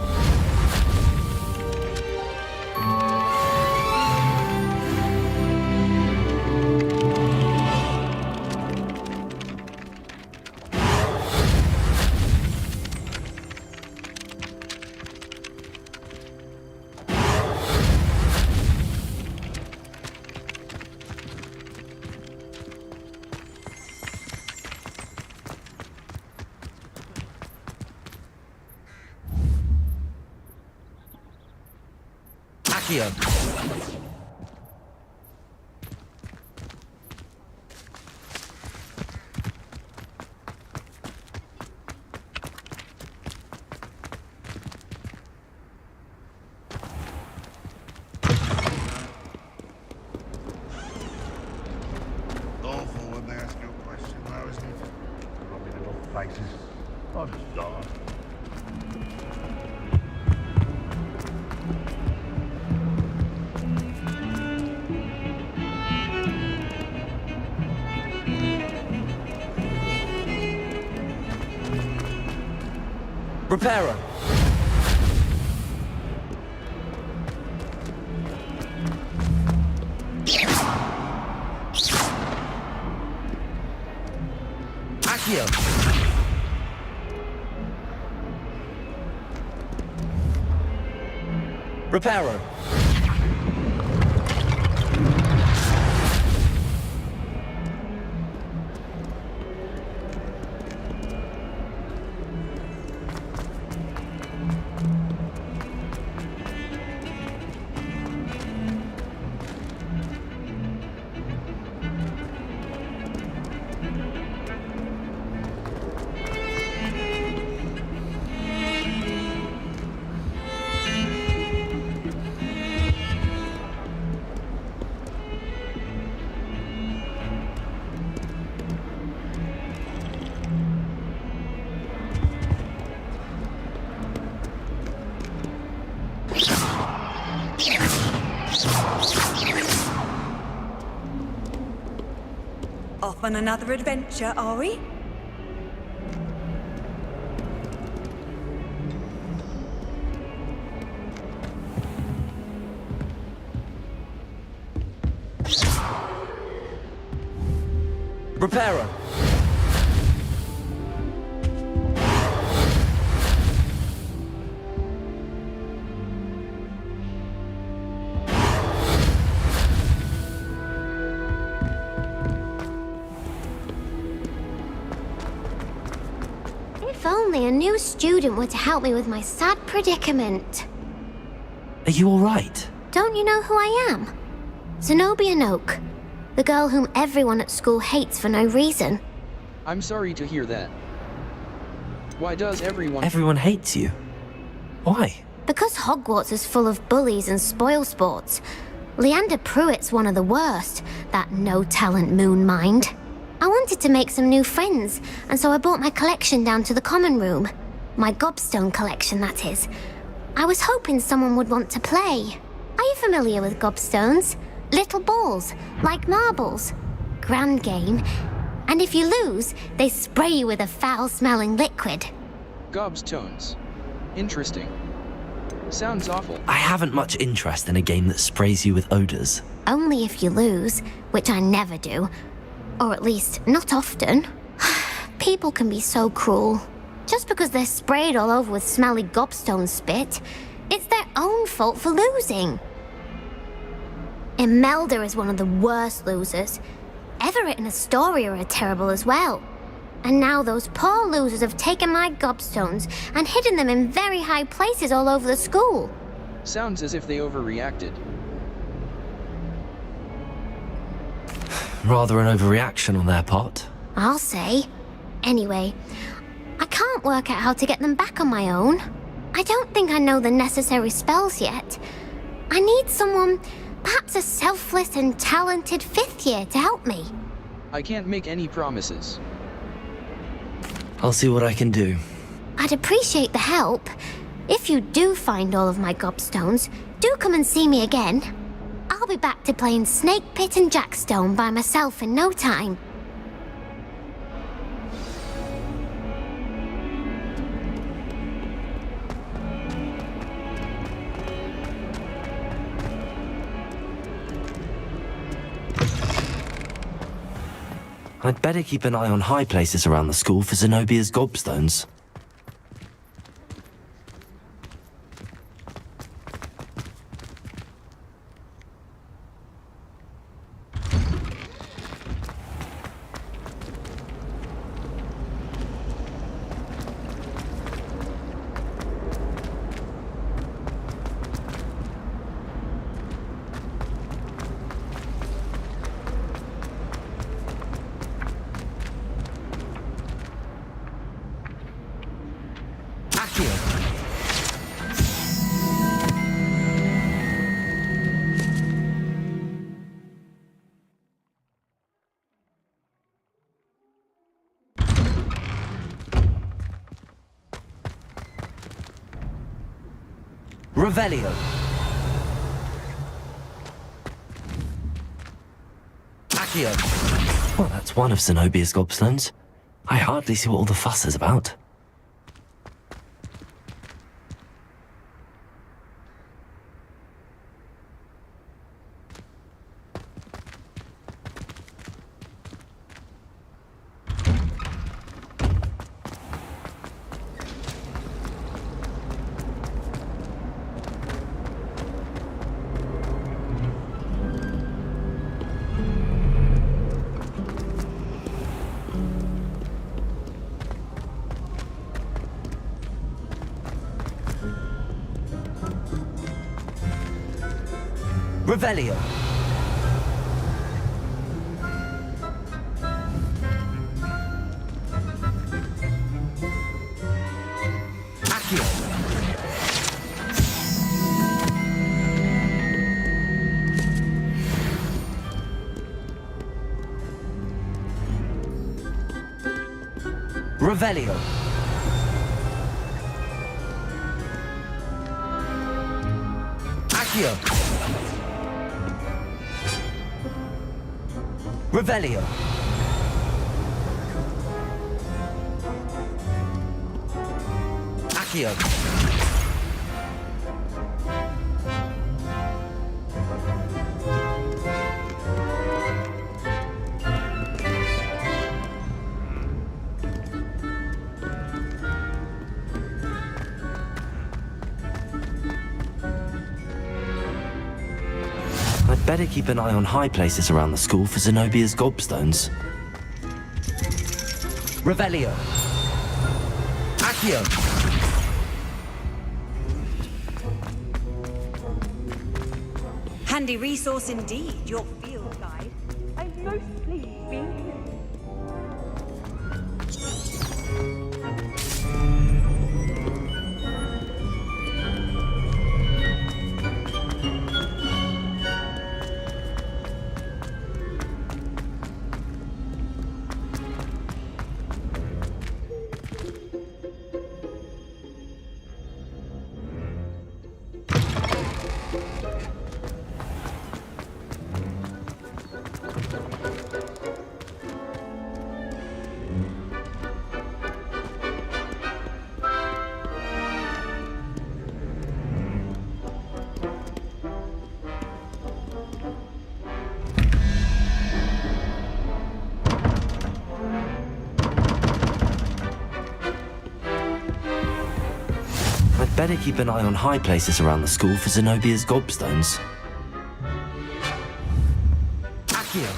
Accio. Awful when they ask you a question, though, isn't it? Rubbing little faces. I'm sorry. Reparo. Accio. Reparo. Off on another adventure, are we? Reparo. If only a new student were to help me with my sad predicament. Are you all right? Don't you know who I am? Zenobia Noak, the girl whom everyone at school hates for no reason. I'm sorry to hear that. Why does everyone... Everyone hates you. Why? Because Hogwarts is full of bullies and spoilsports. Leander Pruitt's one of the worst, that no-talent moon mind. I wanted to make some new friends, and so I brought my collection down to the common room. My gobstone collection, that is. I was hoping someone would want to play. Are you familiar with gobstones? Little balls, like marbles. Grand game. And if you lose, they spray you with a foul-smelling liquid. Gobstones. Interesting. Sounds awful. I haven't much interest in a game that sprays you with odors. Only if you lose, which I never do. Or at least, not often. People can be so cruel. Just because they're sprayed all over with smelly gobstone spit, it's their own fault for losing. Imelda is one of the worst losers. Everett and Astoria are terrible as well. And now those poor losers have taken my gobstones and hidden them in very high places all over the school. Sounds as if they overreacted. Rather an overreaction on their part. I'll say. Anyway, I can't work out how to get them back on my own. I don't think I know the necessary spells yet. I need someone, perhaps a selfless and talented 5th year to help me. I can't make any promises. I'll see what I can do. I'd appreciate the help. If you do find all of my gobstones, do come and see me again. I'll be back to playing Snake Pit and Jackstone by myself in no time. I'd better keep an eye on high places around the school for Zenobia's gobstones. Revelio. Accio. Well, that's one of Zenobia's gobstones. I hardly see what all the fuss is about. Revelio. Accio. Revelio. Accio. Revelio. Accio. I'd better keep an eye on high places around the school for Zenobia's gobstones. Revelio. Accio. Handy resource indeed, your field guide. I'm most pleased being here. better keep an eye on high places around the school for Zenobia's gobstones. Accio.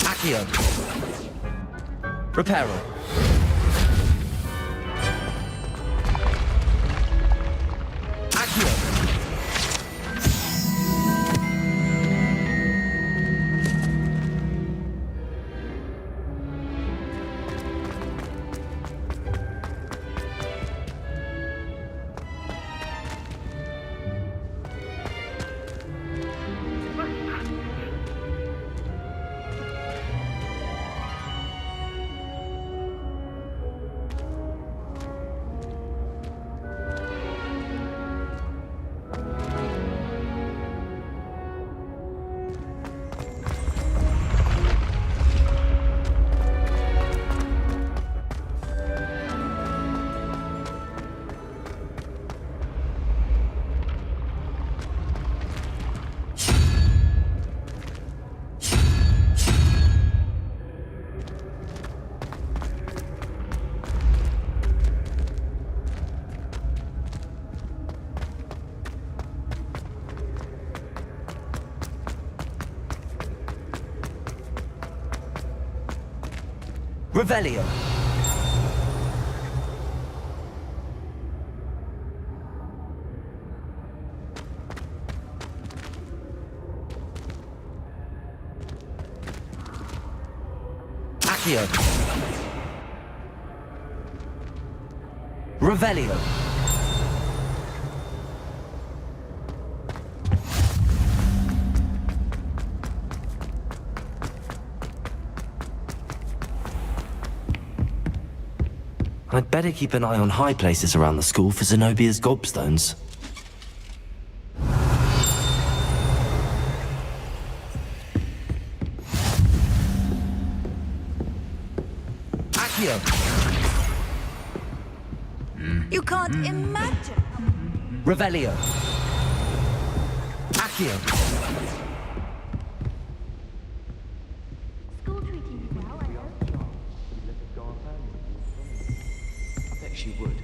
Accio. Reparo. Accio. Revelio. Accio. Revelio. I'd better keep an eye on high places around the school for Zenobia's gobstones. Accio. You can't imagine. Revelio. Accio. School treating you well, I hope. I bet she would.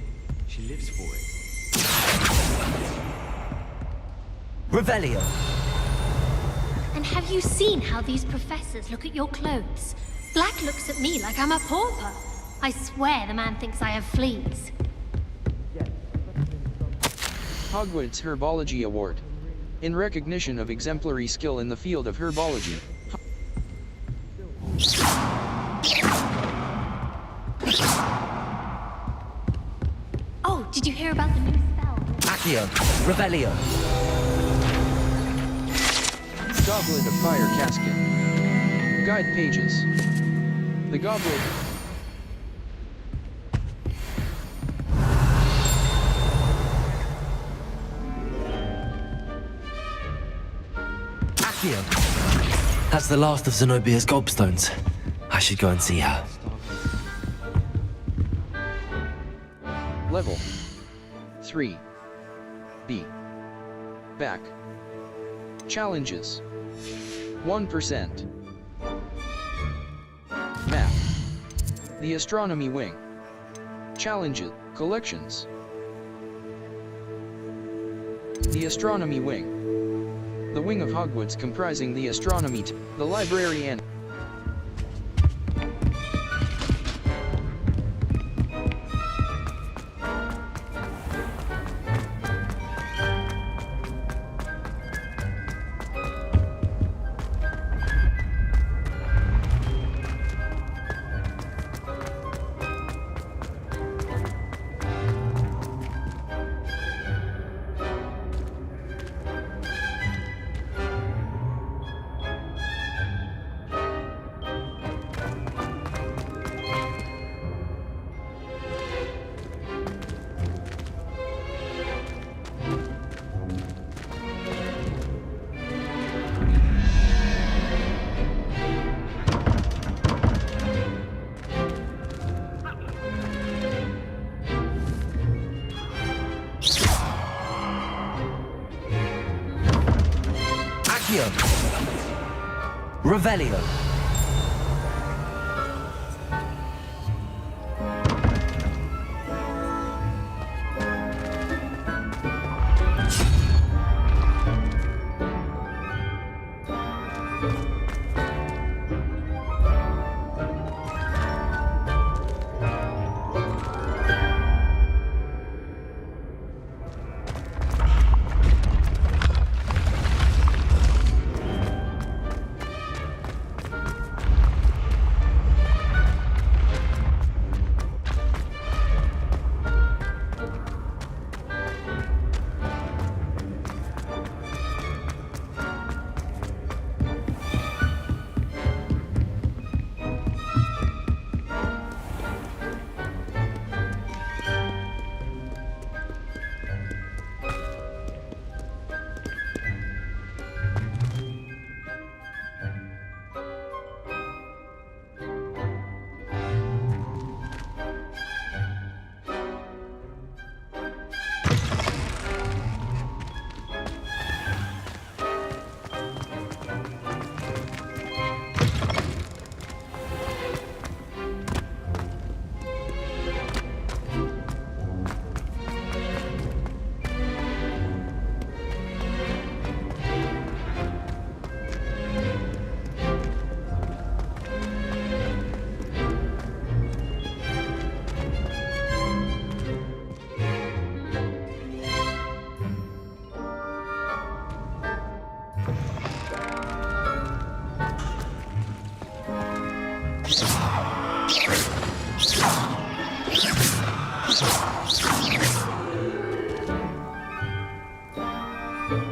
She lives for it. Revelio. And have you seen how these professors look at your clothes? Black looks at me like I'm a pauper. I swear the man thinks I have fleas. Hogwarts Herbology Award. In recognition of exemplary skill in the field of herbology. Oh, did you hear about the new spell? Accio. Revelio. Goblet of Fire Casket. Guide pages. The goblet. Accio. That's the last of Zenobia's gobstones. I should go and see her. Level 3. B. Back. Challenges. 1%. Math. The Astronomy Wing. Challenges. Collections. The Astronomy Wing. The wing of Hogwarts comprising the astronomy, the library and Accio. Revelio.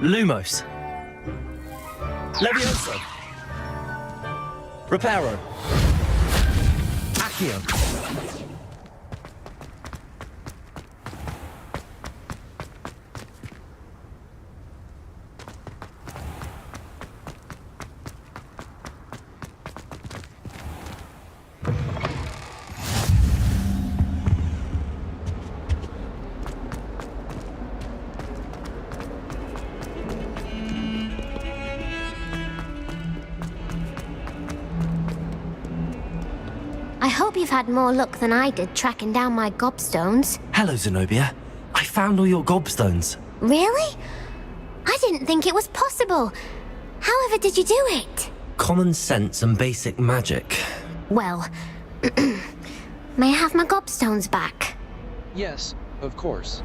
Lumos. Levioso. Reparo. Accio. I hope you've had more luck than I did tracking down my gobstones. Hello, Zenobia. I found all your gobstones. Really? I didn't think it was possible. However did you do it? Common sense and basic magic. Well, may I have my gobstones back? Yes, of course.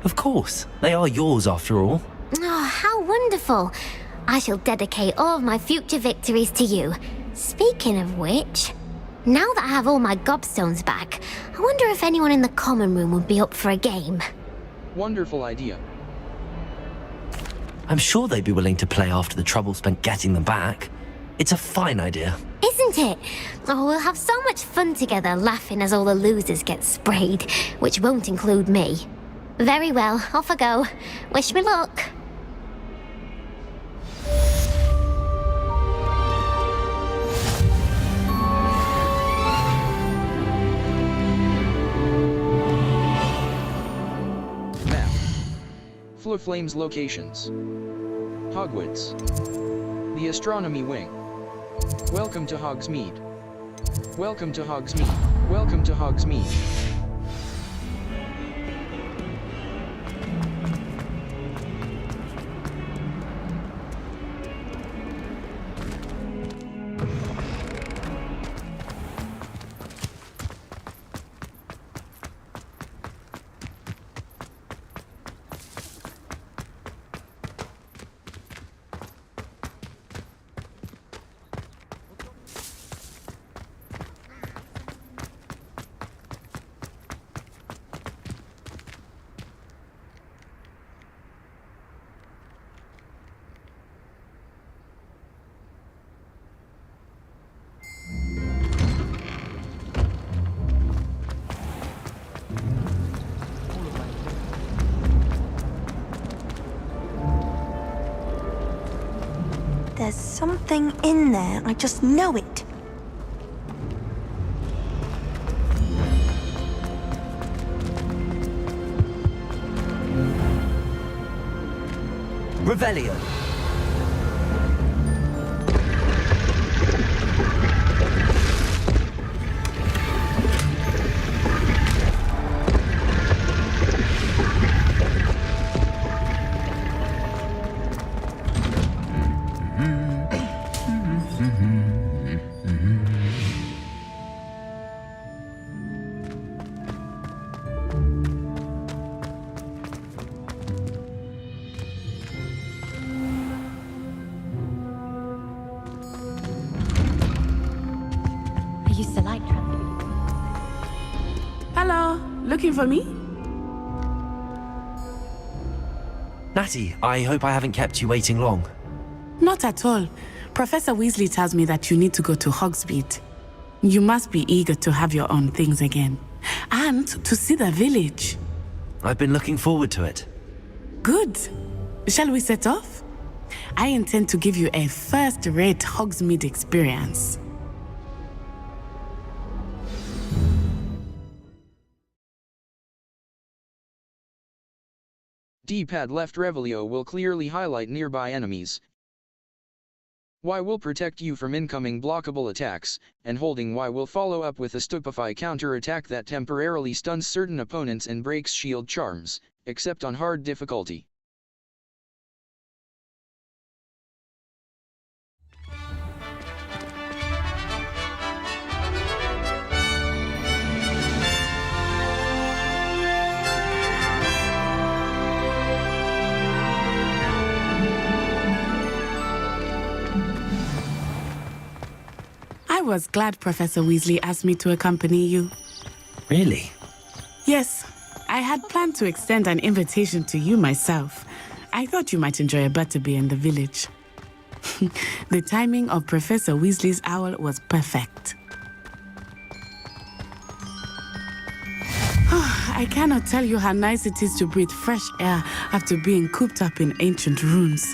Of course. They are yours after all. Oh, how wonderful. I shall dedicate all of my future victories to you. Speaking of which, now that I have all my gobstones back, I wonder if anyone in the common room would be up for a game. Wonderful idea. I'm sure they'd be willing to play after the trouble spent getting them back. It's a fine idea. Isn't it? Oh, we'll have so much fun together laughing as all the losers get sprayed, which won't include me. Very well, off I go. Wish me luck. Map. Flurflame's locations. Hogwarts. The Astronomy Wing. Welcome to Hogsmeade. Welcome to Hogsmeade. Welcome to Hogsmeade. There's something in there, I just know it. Revelio. Hello, looking for me? Natty, I hope I haven't kept you waiting long. Not at all. Professor Weasley tells me that you need to go to Hogsmeade. You must be eager to have your own things again. And to see the village. I've been looking forward to it. Good. Shall we set off? I intend to give you a first-rate Hogsmeade experience. D-pad left Revelio will clearly highlight nearby enemies. Y will protect you from incoming blockable attacks, and holding Y will follow up with a Stupefy counter-attack that temporarily stuns certain opponents and breaks shield charms, except on hard difficulty. I was glad Professor Weasley asked me to accompany you. Really? Yes, I had planned to extend an invitation to you myself. I thought you might enjoy a butterbeer in the village. The timing of Professor Weasley's owl was perfect. I cannot tell you how nice it is to breathe fresh air after being cooped up in ancient runes.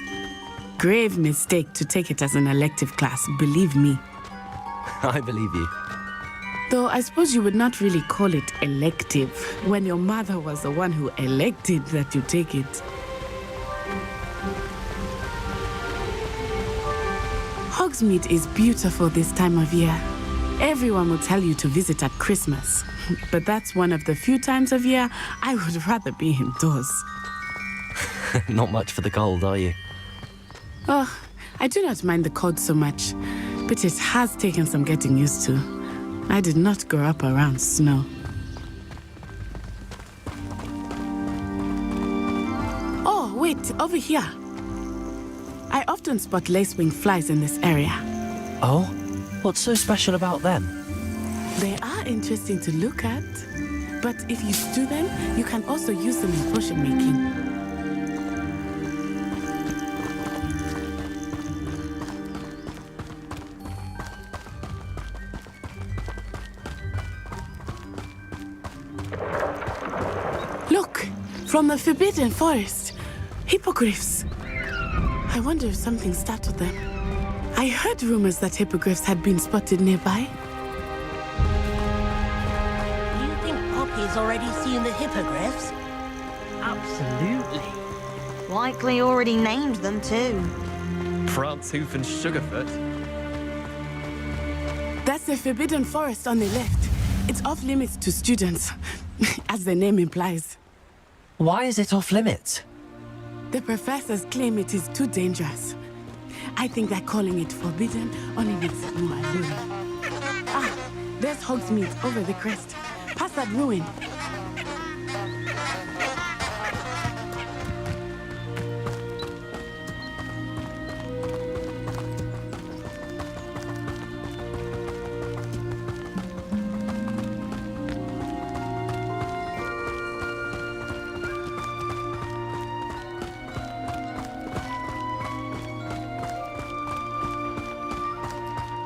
Grave mistake to take it as an elective class, believe me. I believe you. Though I suppose you would not really call it elective when your mother was the one who elected that you take it. Hogsmeade is beautiful this time of year. Everyone will tell you to visit at Christmas, but that's one of the few times of year I would rather be indoors. Not much for the cold, are you? Oh, I do not mind the cold so much, but it has taken some getting used to. I did not grow up around snow. Oh, wait, over here. I often spot lacewing flies in this area. Oh? What's so special about them? They are interesting to look at, but if you stew them, you can also use them in potion making. Look, from the Forbidden Forest, hippogriffs. I wonder if something startled them. I heard rumors that hippogriffs had been spotted nearby. Do you think Poppy's already seen the hippogriffs? Absolutely. Likely already named them too. Prancehoof and Sugarfoot. That's the Forbidden Forest on the left. It's off limits to students, as the name implies. Why is it off limits? The professors claim it is too dangerous. I think that calling it forbidden only makes it more alluring. Ah, there's Hogsmeade over the crest. Past that ruin.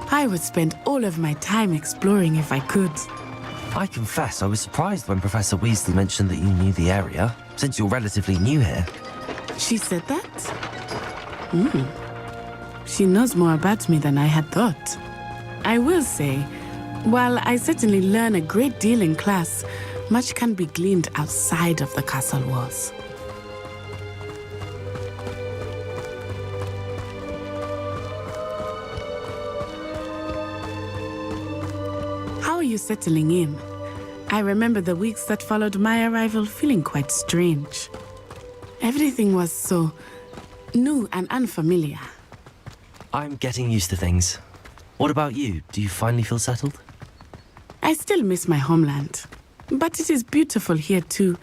I would spend all of my time exploring if I could. I confess I was surprised when Professor Weasley mentioned that you knew the area, since you're relatively new here. She said that? She knows more about me than I had thought. I will say, while I certainly learn a great deal in class, much can be gleaned outside of the castle walls. How are you settling in? I remember the weeks that followed my arrival feeling quite strange. Everything was so new and unfamiliar. I'm getting used to things. What about you? Do you finally feel settled? I still miss my homeland, but it is beautiful here too.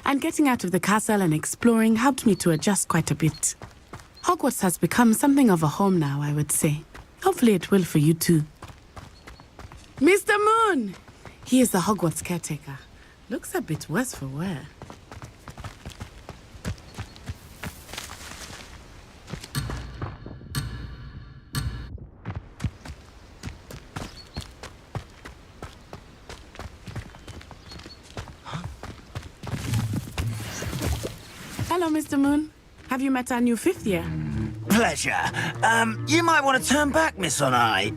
And getting out of the castle and exploring helped me to adjust quite a bit. Hogwarts has become something of a home now, I would say. Hopefully it will for you too. Mr. Moon! He is the Hogwarts caretaker. Looks a bit worse for wear. Hello, Mr. Moon. Have you met our new fifth year? Pleasure. You might want to turn back, Miss Onai.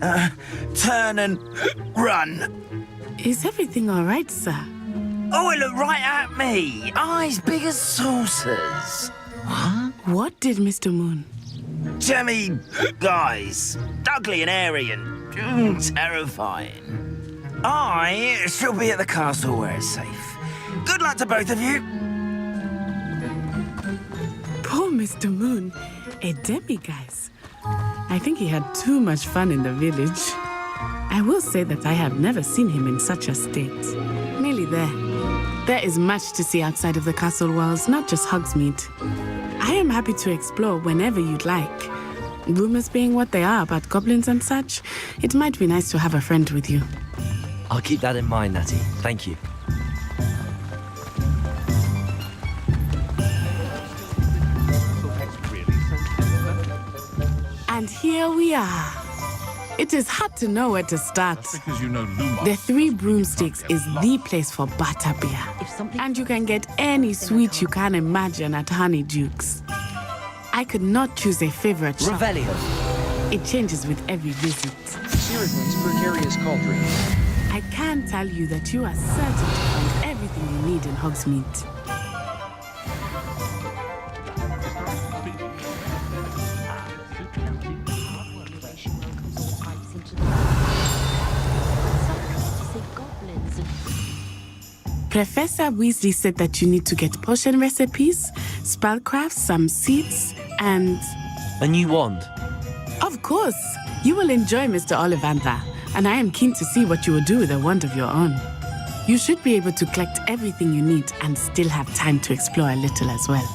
Turn and run. Is everything all right, sir? Oh, it looked right at me. Eyes big as saucers. What? What did Mr. Moon? Jemmy guys. Ugly and airy and terrifying. I shall be at the castle where it's safe. Good luck to both of you. Poor Mr. Moon. A demiguise. I think he had too much fun in the village. I will say that I have never seen him in such a state. Nearly there. There is much to see outside of the castle walls, not just Hogsmeade. I am happy to explore whenever you'd like. Rumors being what they are about goblins and such, it might be nice to have a friend with you. I'll keep that in mind, Natty. Thank you. And here we are. It is hard to know where to start. Because you know Lumos. The Three Broomsticks is the place for butterbeer. And you can get any sweet you can imagine at Honeyduke's. I could not choose a favorite shop. Revelio. It changes with every visit. Cyriclin's precarious cauldron. I can tell you that you are certain to find everything you need in Hogsmeade. Professor Weasley said that you need to get potion recipes, spellcrafts, some seeds, and... A new wand. Of course! You will enjoy Mr. Ollivander, and I am keen to see what you will do with a wand of your own. You should be able to collect everything you need and still have time to explore a little as well.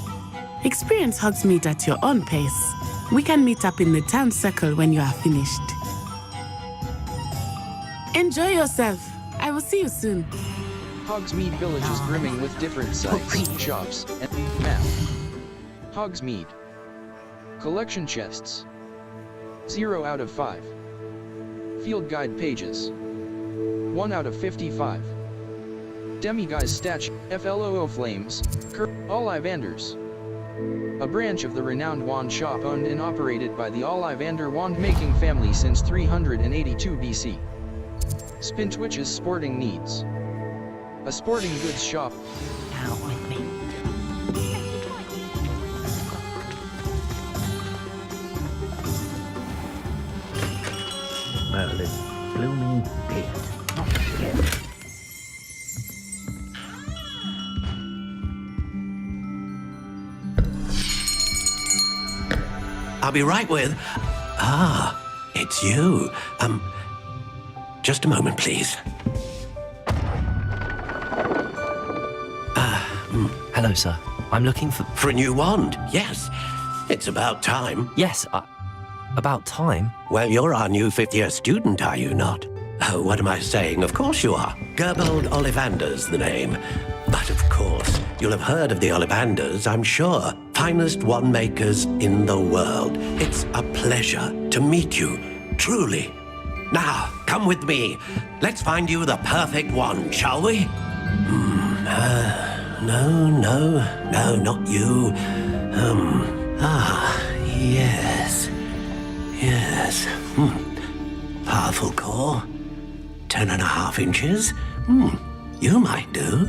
Experience Hogsmeade at your own pace. We can meet up in the town circle when you are finished. Enjoy yourself. I will see you soon. Hogsmeade Village is brimming with different sites, shops, and map. Hogsmeade. Collection chests. 0 out of 5. Field guide pages. 1 out of 55. Demiguise statue, FLOO flames, Ollivanders. A branch of the renowned wand shop owned and operated by the Ollivander wand-making family since 382 BC. Spintwitch's sporting needs. A sporting goods shop. Out with me. Well, it's blooming pit. Not again. I'll be right with... Ah, it's you. Just a moment, please. Hello, sir. I'm looking for... For a new wand, yes. It's about time. Yes, about time? Well, you're our new fifth-year student, are you not? Oh, what am I saying? Of course you are. Gerbold Ollivander's the name. But of course, you'll have heard of the Ollivanders, I'm sure. Finest wand makers in the world. It's a pleasure to meet you, truly. Now, come with me. Let's find you the perfect wand, shall we? No, not you. Yes. Powerful core. 10.5 inches. You might do.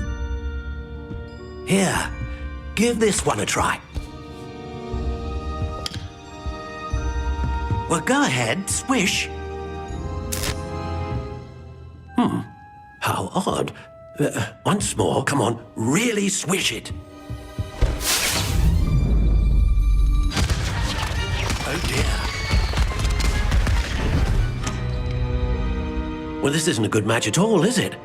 Here, give this one a try. Well, go ahead, swish. How odd. Once more, come on, really swish it. Oh dear. Well, this isn't a good match at all, is it?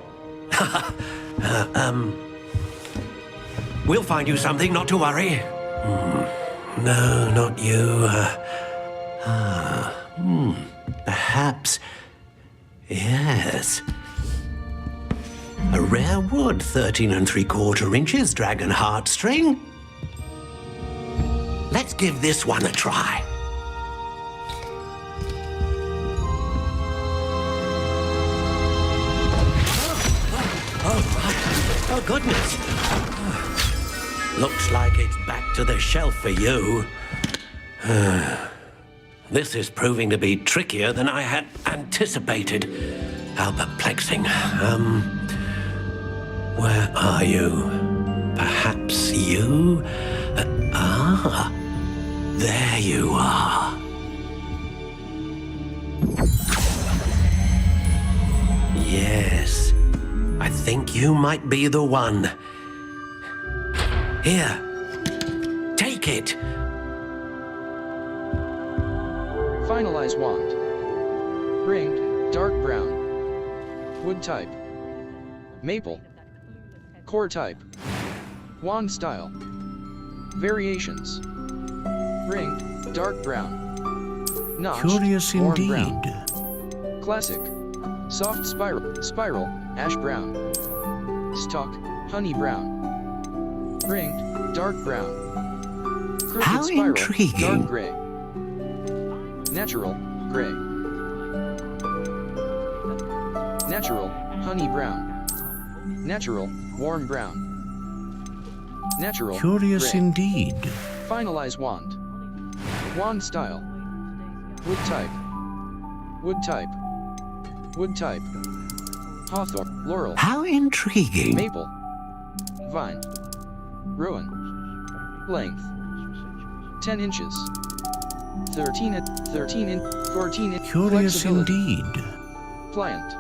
We'll find you something, not to worry. No, not you. Perhaps. Yes. A rare wood, 13 3/4 inches dragon heartstring. Let's give this one a try. Oh, goodness. Looks like it's back to the shelf for you. This is proving to be trickier than I had anticipated. How perplexing. Where are you? Perhaps you? There you are. Yes, I think you might be the one. Here, take it. Finalize wand. Ringed, dark brown. Wood type. Maple. Core type. Wand style. Variations. Ringed, dark brown. Notched, Curious warm indeed. brown. Classic. Soft spiral, ash brown. Stock, honey brown. Ringed, dark brown. Crooked How spiral, intriguing. dark gray. Natural, gray. Natural, honey brown. Natural, warm brown. Natural, Curious gray. indeed. Finalize wand. Wand style. Wood type. Wood type. Wood type. Hawthorn, laurel. How intriguing. Maple. Vine. Rowan. Length. 10 inches. 13 in, 14 in. Curious Flexibility. indeed. Pliant.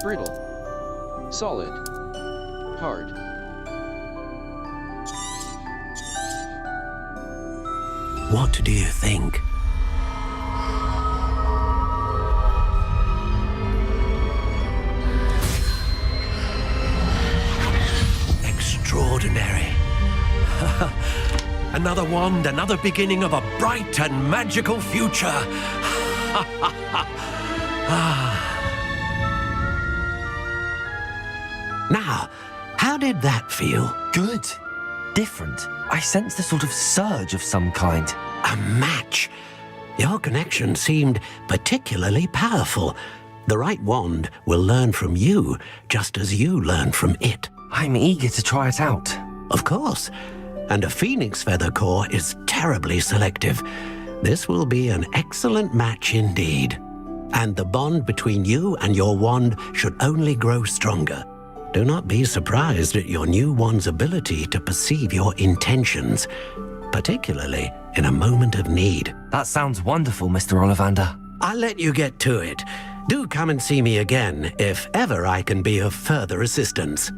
Brittle. Solid. Hard. What do you think? Extraordinary. Another wand, another beginning of a bright and magical future. Now, how did that feel? Good. Different. I sensed a sort of surge of some kind. A match. Your connection seemed particularly powerful. The right wand will learn from you, just as you learn from it. I'm eager to try it out. Of course. And a phoenix feather core is terribly selective. This will be an excellent match indeed. And the bond between you and your wand should only grow stronger. Do not be surprised at your new wand's ability to perceive your intentions, particularly in a moment of need. That sounds wonderful, Mr. Ollivander. I'll let you get to it. Do come and see me again if ever I can be of further assistance.